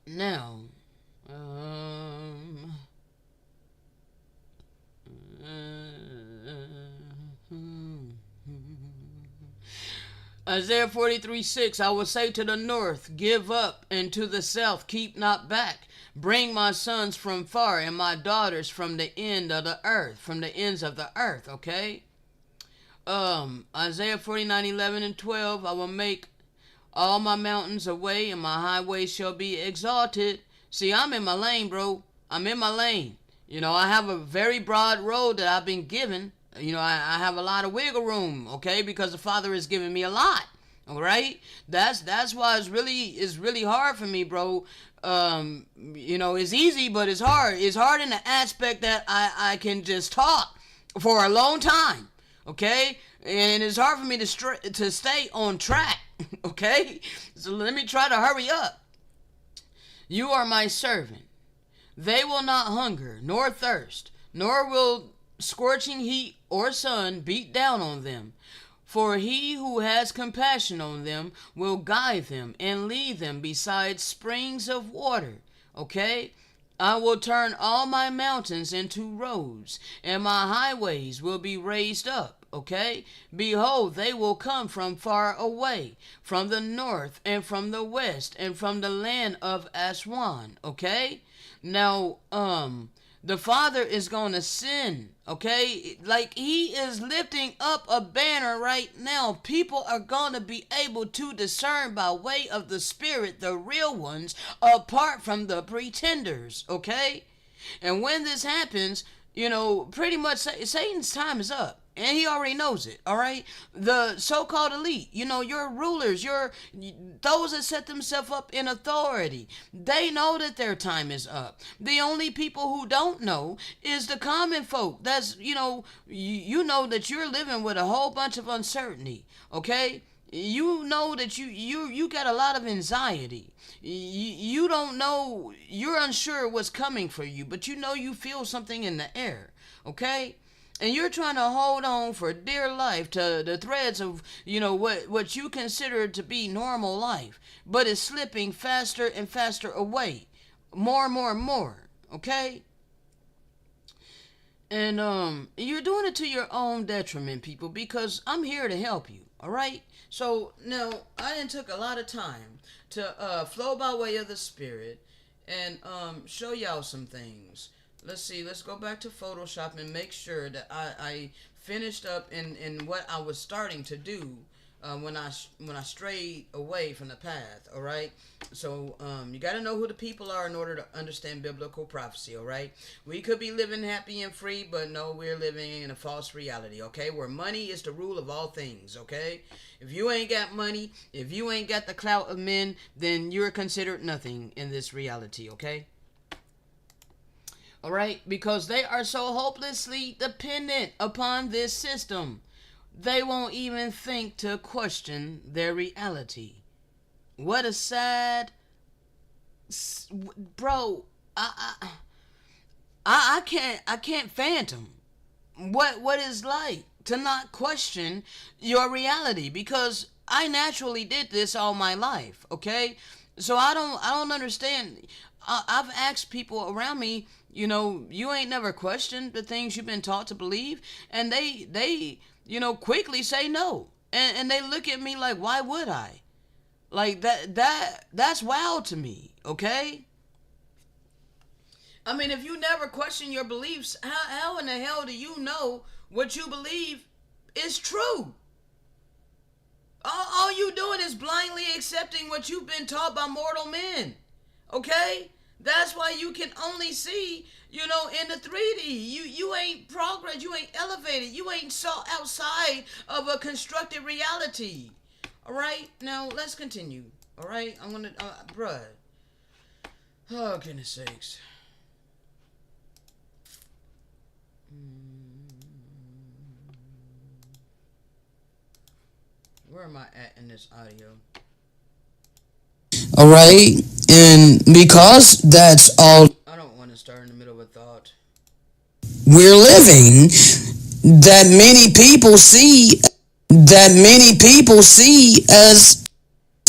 Now, Isaiah 43:6, I will say to the north, give up, and to the south, keep not back. Bring my sons from far and my daughters from the end of the earth, from the ends of the earth, okay? Isaiah 49:11 and 12, I will make all my mountains away and my highways shall be exalted. See, I'm in my lane, bro. I'm in my lane. I have a very broad road that I've been given. I have a lot of wiggle room, okay, because the Father has given me a lot. All right, that's why it's really hard for me, bro. It's easy, but it's hard. It's hard in the aspect that I can just talk for a long time, okay, and it's hard for me to stay on track. Okay, so let me try to hurry up. You are my servant. They will not hunger nor thirst, nor will scorching heat or sun beat down on them. For he who has compassion on them will guide them and lead them beside springs of water. Okay? I will turn all my mountains into roads, and my highways will be raised up. okay? Behold, they will come from far away, from the north and from the west and from the land of Aswan, okay? Now, the Father is going to send, okay? Like, he is lifting up a banner right now. People are going to be able to discern by way of the Spirit the real ones apart from the pretenders, okay? And when this happens, pretty much Satan's time is up. And he already knows it, all right? The so-called elite, your rulers, those that set themselves up in authority, they know that their time is up. The only people who don't know is the common folk. That's, you know that you're living with a whole bunch of uncertainty, okay? You know that you got a lot of anxiety. You don't know, you're unsure what's coming for you, but you feel something in the air, okay? And you're trying to hold on for dear life to the threads of, what you consider to be normal life. But it's slipping faster and faster away. More and more and more. Okay? And you're doing it to your own detriment, people, because I'm here to help you. Alright? So, now, I done took a lot of time to flow by way of the Spirit and show y'all some things. Let's see, let's go back to Photoshop and make sure that I finished up in what I was starting to do when I strayed away from the path, all right? So you got to know who the people are in order to understand biblical prophecy, all right? We could be living happy and free, but no, we're living in a false reality, okay? Where money is the rule of all things, okay? If you ain't got money, if you ain't got the clout of men, then you're considered nothing in this reality, okay? All right, because they are so hopelessly dependent upon this system, they won't even think to question their reality. What a sad, bro. I can't fathom what it's like to not question your reality, because I naturally did this all my life. Okay, so I don't understand. I've asked people around me, you ain't never questioned the things you've been taught to believe, and they quickly say no, and they look at me like, why would I? Like that's wild to me. Okay, I mean, if you never question your beliefs, how in the hell do you know what you believe is true? All you doing is blindly accepting what you've been taught by mortal men. Okay? That's why you can only see, in the 3D. You ain't progress, you ain't elevated, you ain't saw outside of a constructed reality. Alright? Now, let's continue. Alright? I'm gonna, bruh. Oh, goodness sakes. Where am I at in this audio? Alright, and because that's all I don't want to start in the middle of a thought. we're living, that many people see as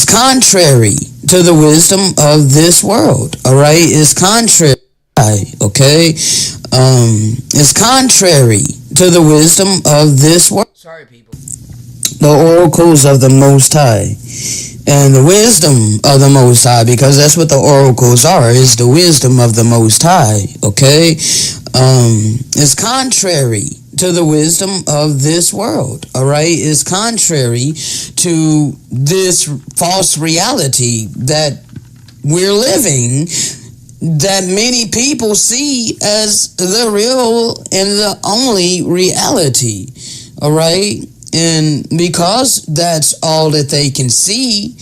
contrary to the wisdom of this world. Alright, it's contrary. Okay, it's contrary to the wisdom of this world. Sorry, people. The oracles of the Most High and the wisdom of the Most High, because that's what the oracles are, is the wisdom of the Most High. Okay, it's contrary to the wisdom of this world. All right, it's contrary to this false reality that we're living, that many people see as the real and the only reality. All right. And because that's all that they can see,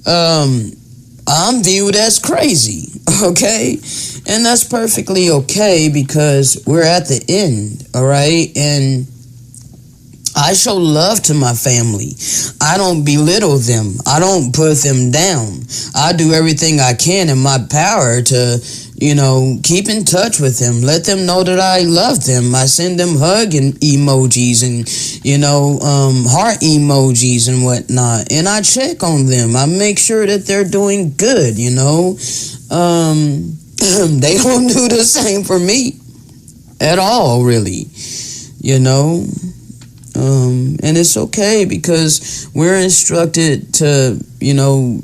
I'm viewed as crazy, okay? And that's perfectly okay, because we're at the end, all right? And I show love to my family. I don't belittle them. I don't put them down. I do everything I can in my power to, keep in touch with them. Let them know that I love them. I send them hugging emojis and, heart emojis and whatnot. And I check on them. I make sure that they're doing good, They don't do the same for me at all, really, And it's okay because we're instructed to,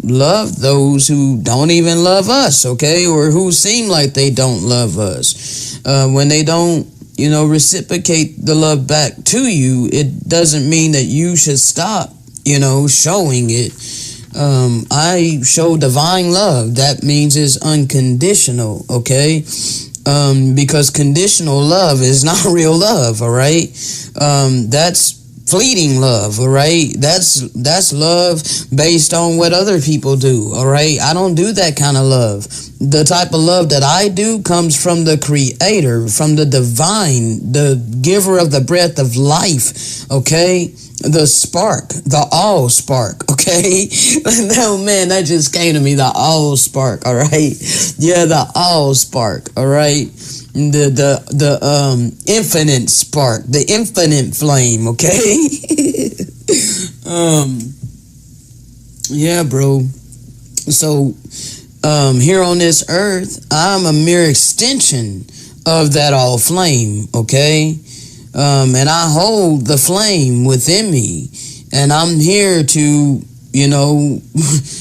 love those who don't even love us, okay? Or who seem like they don't love us. When they don't, reciprocate the love back to you, it doesn't mean that you should stop, showing it. I show divine love. That means it's unconditional, okay? Because conditional love is not real love, all right? That's fleeting love, all right? That's love based on what other people do, all right? I don't do that kind of love. The type of love that I do comes from the Creator, from the divine, the giver of the breath of life, okay? The spark, the all spark, okay? Oh man, that just came to me, the all spark, all right? Yeah, the all spark, all right? The infinite spark, the infinite flame, okay? Yeah, bro. So, here on this earth, I'm a mere extension of that all flame, okay? And I hold the flame within me, and I'm here to,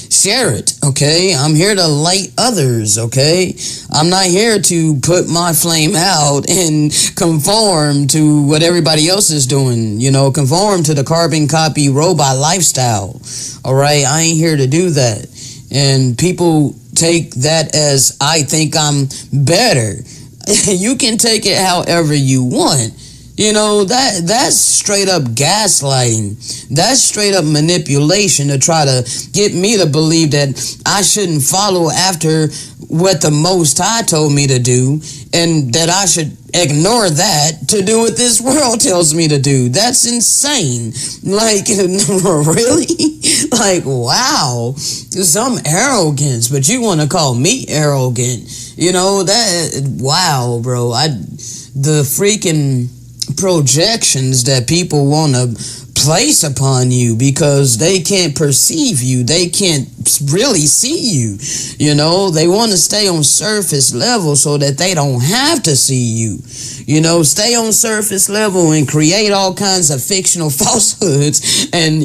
share it, okay? I'm here to light others, okay? I'm not here to put my flame out and conform to what everybody else is doing, conform to the carbon copy robot lifestyle, all right? I ain't here to do that. And people take that as I think I'm better. You can take it however you want. That's straight up gaslighting. That's straight up manipulation to try to get me to believe that I shouldn't follow after what the Most High told me to do, and that I should ignore that to do what this world tells me to do. That's insane. Like, really? Like, wow. Some arrogance, but you want to call me arrogant. Wow, bro. The freaking projections that people want to place upon you because they can't perceive you, they can't really see you, they want to stay on surface level so that they don't have to see you, stay on surface level and create all kinds of fictional falsehoods and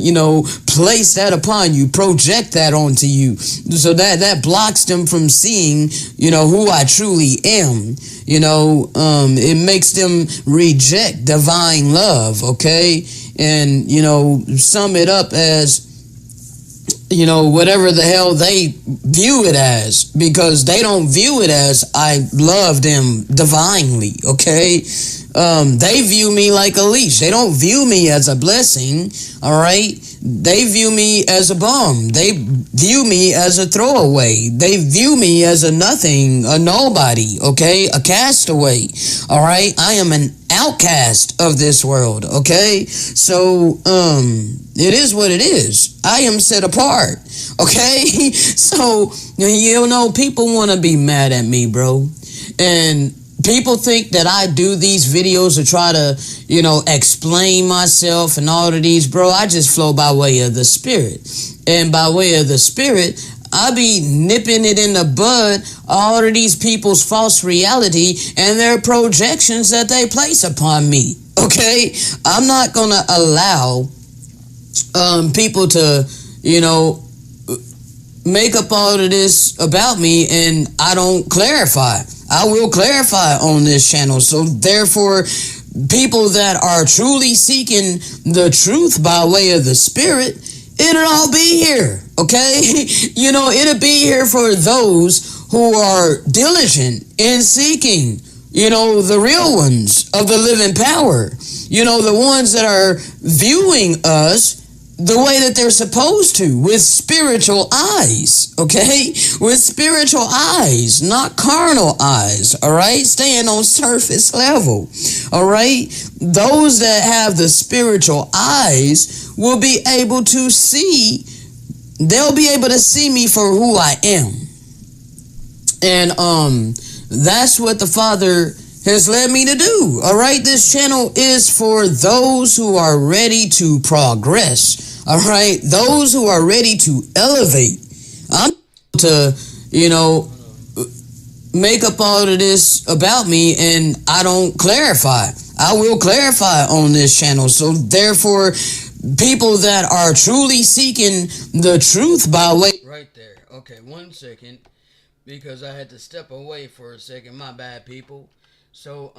place that upon you, project that onto you, so that blocks them from seeing who I truly am. It makes them reject divine love, okay? And, sum it up as, whatever the hell they view it as, because they don't view it as I love them divinely, okay? They view me like a leash. They don't view me as a blessing, all right? They view me as a bum. They view me as a throwaway. They view me as a nothing, a nobody, okay? A castaway, all right? I am an outcast of this world, okay? So, it is what it is. I am set apart, okay? So, people want to be mad at me, bro. And people think that I do these videos to try to, explain myself and all of these, bro. I just flow by way of the Spirit. And by way of the Spirit, I be nipping it in the bud, all of these people's false reality and their projections that they place upon me, okay? I'm not going to allow people to, make up all of this about me and I don't clarify. I will clarify on this channel. So therefore, people that are truly seeking the truth by way of the Spirit, it'll all be here, okay? It'll be here for those who are diligent in seeking, the real ones of the living power, the ones that are viewing us the way that they're supposed to, with spiritual eyes, okay? With spiritual eyes, not carnal eyes, all right? Staying on surface level, all right? Those that have the spiritual eyes will be able to see, they'll be able to see me for who I am. And that's what the Father has led me to do, all right? This channel is for those who are ready to progress, all right? Those who are ready to elevate. I'm to, make up all of this about me and I don't clarify. I will clarify on this channel. So therefore, people that are truly seeking the truth by way... Right there. Okay, 1 second. Because I had to step away for a second. My bad, people. So,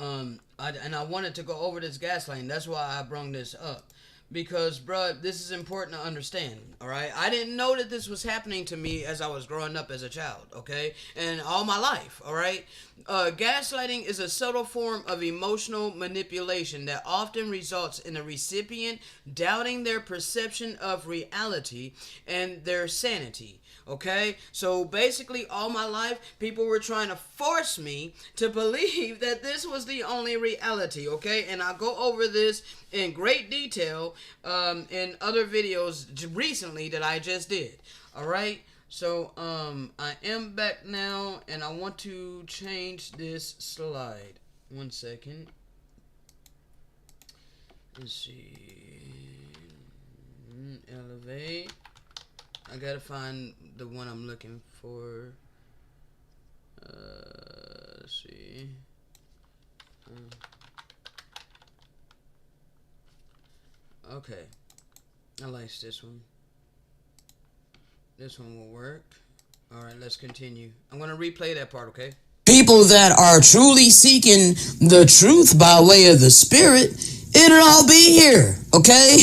I wanted to go over this gaslighting. That's why I brung this up. Because, bruh, this is important to understand, alright? I didn't know that this was happening to me as I was growing up as a child, okay? And all my life, alright? Gaslighting is a subtle form of emotional manipulation that often results in the recipient doubting their perception of reality and their sanity. Okay, so basically all my life people were trying to force me to believe that this was the only reality. Okay, and I'll go over this in great detail in other videos recently that I just did. All right, so I am back now and I want to change this slide. 1 second. Let's see. Elevate. I gotta find the one I'm looking for. Let's see. Okay. I like this one. This one will work. Alright, let's continue. I'm gonna replay that part, okay? People that are truly seeking the truth by way of the Spirit, it'll all be here, okay?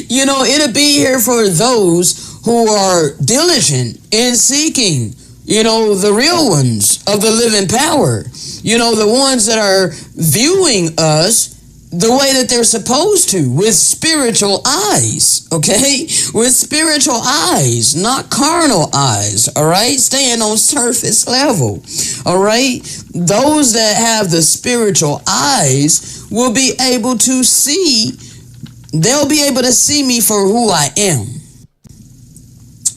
You know, it'll be here for those who are diligent in seeking, you know, the real ones of the living power. You know, the ones that are viewing us the way that they're supposed to, with spiritual eyes, okay? With spiritual eyes, not carnal eyes, all right? Staying on surface level, all right? Those that have the spiritual eyes will be able to see, they'll be able to see me for who I am.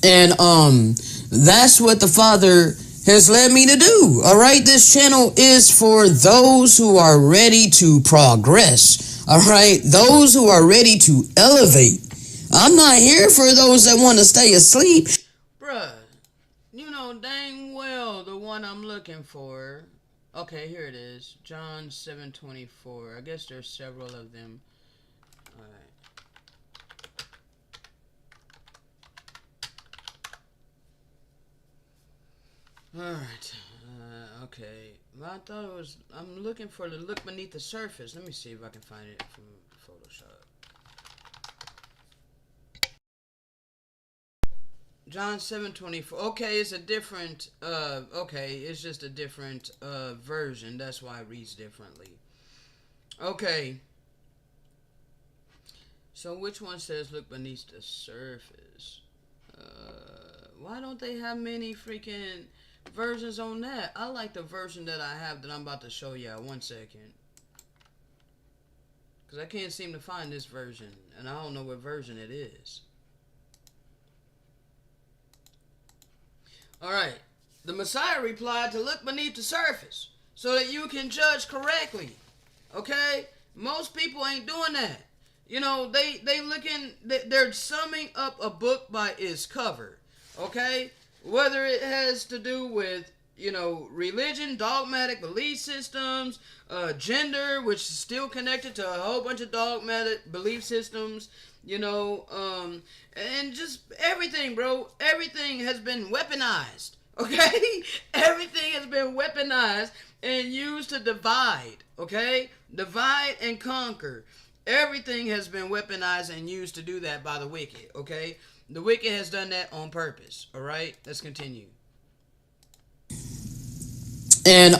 And that's what the Father has led me to do. All right, this channel is for those who are ready to progress. All right, those who are ready to elevate. I'm not here for those that want to stay asleep. Bruh, you know dang well the one I'm looking for. Okay, here it is. John 7:24. I guess there's several of them. All right. Alright, okay. Well, I thought it was, I'm looking for the look beneath the surface. Let me see if I can find it from Photoshop. John 7:24. Okay, it's a different, okay, it's just a different, version. That's why it reads differently. Okay. So which one says look beneath the surface? Why don't they have many freaking versions on that? I like the version that I have that I'm about to show y'all. 1 second. Because I can't seem to find this version. And I don't know what version it is. Alright. The Messiah replied to look beneath the surface so that you can judge correctly. Okay? Most people ain't doing that. You know, they're summing up a book by its cover. Okay? Whether it has to do with, you know, religion, dogmatic belief systems, gender, which is still connected to a whole bunch of dogmatic belief systems, you know, and just everything, bro. Everything has been weaponized, okay? Everything has been weaponized and used to divide, okay? Divide and conquer. Everything has been weaponized and used to do that by the wicked, okay? The wicked has done that on purpose, all right? Let's continue. And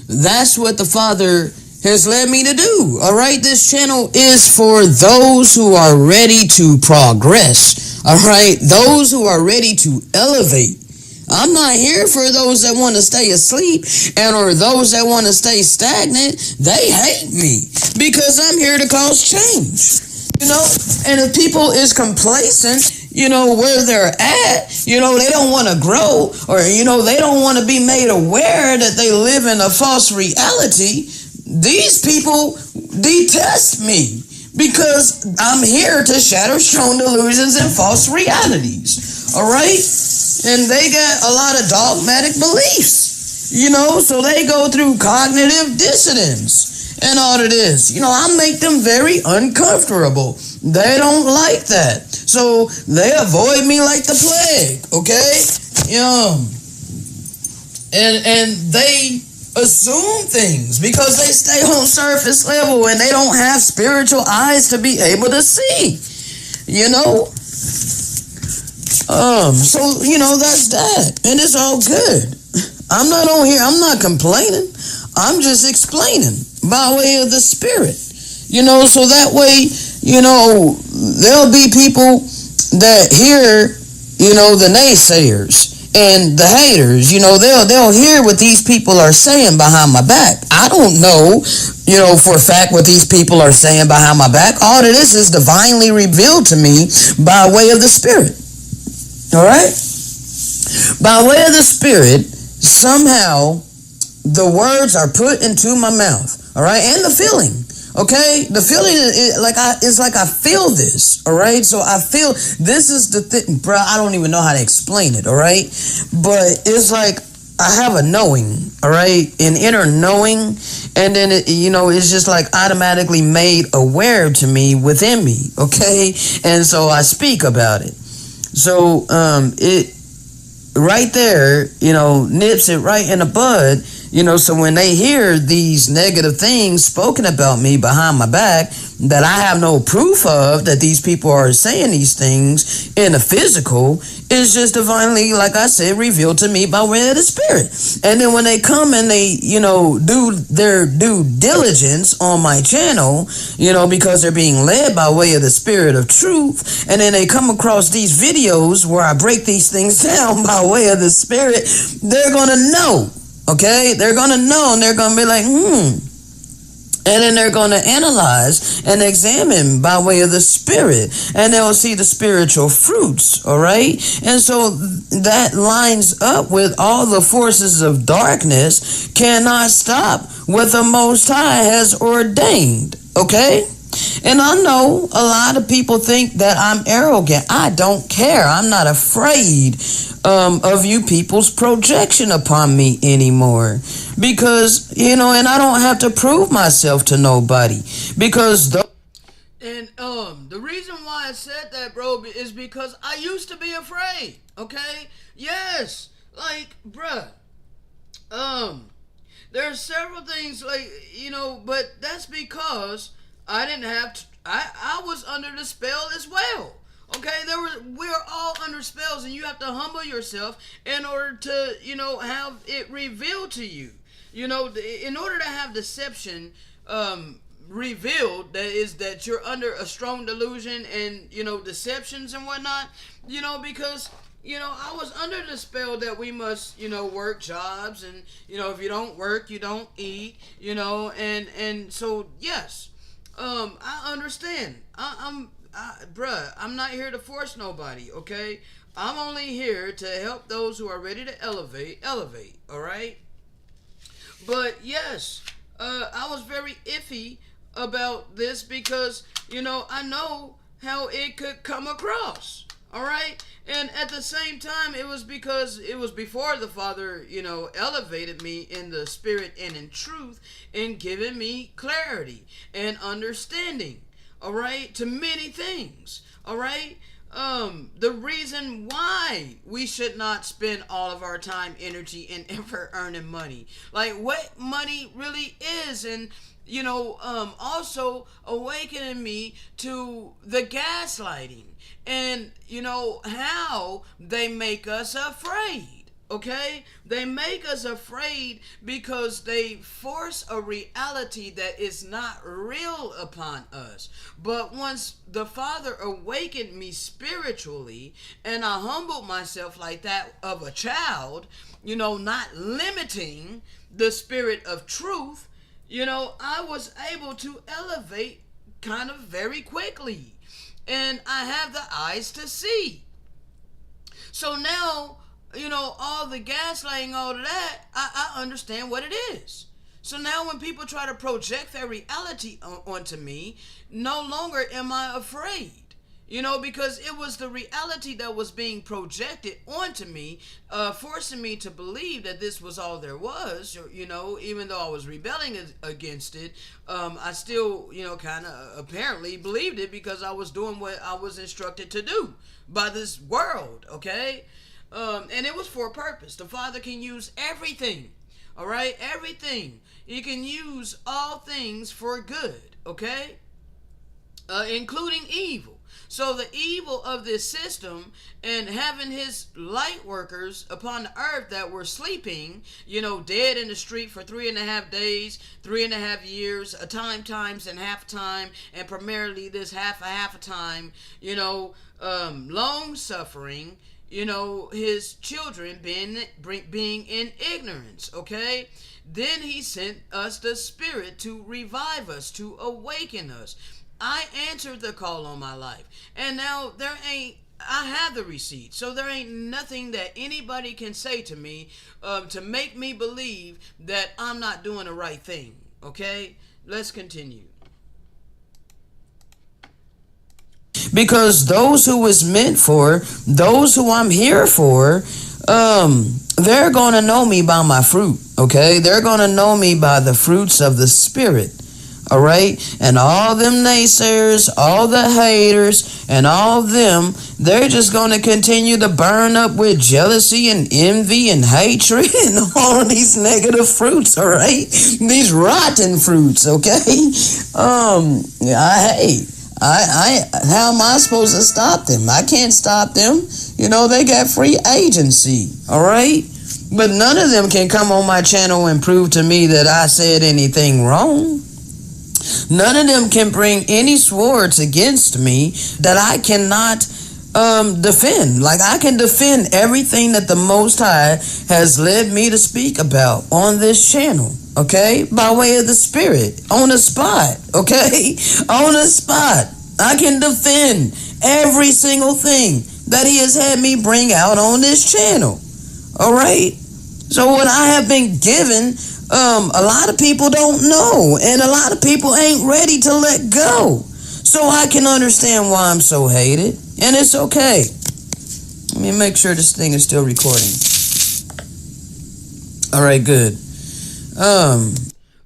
that's what the Father has led me to do. All right, this channel is for those who are ready to progress. All right, those who are ready to elevate. I'm not here for those that want to stay asleep and or those that want to stay stagnant. They hate me because I'm here to cause change. You know, and if people is complacent, you know, where they're at, you know, they don't want to grow, or, you know, they don't want to be made aware that they live in a false reality. These people detest me because I'm here to shatter strong delusions and false realities. All right? And they got a lot of dogmatic beliefs. So they go through cognitive dissonance and all of this. I make them very uncomfortable. They don't like that. So they avoid me like the plague, okay? And they assume things because they stay on surface level and they don't have spiritual eyes to be able to see. That's that. And it's all good. I'm not on here, I'm not complaining. I'm just explaining by way of the Spirit. So that way, there'll be people that hear, the naysayers and the haters. They'll hear what these people are saying behind my back. I don't know, for a fact what these people are saying behind my back. All of this is divinely revealed to me by way of the Spirit. All right? By way of the Spirit, somehow the words are put into my mouth. All right? And the feeling. Okay? The feeling is like I feel this. All right? So I feel this is the thing. Bro, I don't even know how to explain it. All right? But it's like I have a knowing. All right? An inner knowing. And then, it's just like automatically made aware to me within me. Okay? And so I speak about it. So it right there, nips it right in the bud, so when they hear these negative things spoken about me behind my back that I have no proof of, that these people are saying these things in the physical, it's just divinely, like I said, revealed to me by way of the Spirit. And then when they come and they, do their due diligence on my channel, because they're being led by way of the Spirit of truth, and then they come across these videos where I break these things down by way of the Spirit, they're going to know. Okay? They're going to know, and they're going to be like, And then they're going to analyze and examine by way of the Spirit. And they'll see the spiritual fruits, all right? And so that lines up with all the forces of darkness cannot stop what the Most High has ordained, okay? And I know a lot of people think that I'm arrogant. I don't care. I'm not afraid of you people's projection upon me anymore. Because, and I don't have to prove myself to nobody. Because the reason why I said that, bro, is because I used to be afraid, okay? Yes. Like, bruh. There's several things, like, but that's because I didn't have to, I was under the spell as well. Okay, we're all under spells, and you have to humble yourself in order to, have it revealed to you. In order to have deception revealed, that you're under a strong delusion and, deceptions and whatnot, because, I was under the spell that we must, work jobs, and, if you don't work, you don't eat, and so, yes. I understand. I'm not here to force nobody, okay? I'm only here to help those who are ready to elevate, all right? But yes, I was very iffy about this because, I know how it could come across, all right? And at the same time, it was because it was before the Father, elevated me in the Spirit and in truth and giving me clarity and understanding, all right, to many things, all right? The reason why we should not spend all of our time, energy, and effort earning money, like what money really is, and also awakening me to the gaslighting and, how they make us afraid, okay? They make us afraid because they force a reality that is not real upon us. But once the Father awakened me spiritually and I humbled myself like that of a child, not limiting the Spirit of truth, I was able to elevate kind of very quickly. And I have the eyes to see. So now, all the gaslighting, all of that, I understand what it is. So now when people try to project their reality onto me, no longer am I afraid. Because it was the reality that was being projected onto me, forcing me to believe that this was all there was. Even though I was rebelling against it, I still, kind of apparently believed it because I was doing what I was instructed to do by this world, okay? And it was for a purpose. The Father can use everything, all right? Everything. He can use all things for good, okay? Including evil. So the evil of this system and having his light workers upon the earth that were sleeping, dead in the street for 3.5 days, 3.5 years, a times and half time, and primarily this half a time, long suffering, his children being in ignorance, okay? Then he sent us the Spirit to revive us, to awaken us. I answered the call on my life. And now I have the receipt. So there ain't nothing that anybody can say to me to make me believe that I'm not doing the right thing. Okay? Let's continue. Because those who it's meant for, those who I'm here for, they're going to know me by my fruit. Okay? They're going to know me by the fruits of the Spirit. All right, and all them naysayers, all the haters, and all of them, they're just going to continue to burn up with jealousy and envy and hatred and all of these negative fruits. All right, these rotten fruits. Okay, how am I supposed to stop them? I can't stop them. They got free agency. All right, but none of them can come on my channel and prove to me that I said anything wrong. None of them can bring any swords against me that I cannot defend. Like, I can defend everything that the Most High has led me to speak about on this channel, okay? By way of the Spirit, on the spot, okay? On the spot. I can defend every single thing that He has had me bring out on this channel, all right? So what I have been given, a lot of people don't know, and a lot of people ain't ready to let go. So I can understand why I'm so hated, and it's okay. Let me make sure this thing is still recording. All right, good.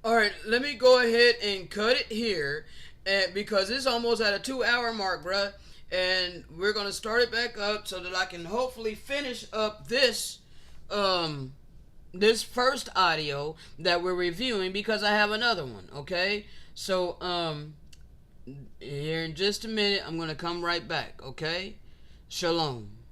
All right, let me go ahead and cut it here, because it's almost at a 2-hour mark, bruh, and we're gonna start it back up so that I can hopefully finish up this first audio that we're reviewing, because I have another one, okay? So, here in just a minute, I'm going to come right back, okay? Shalom.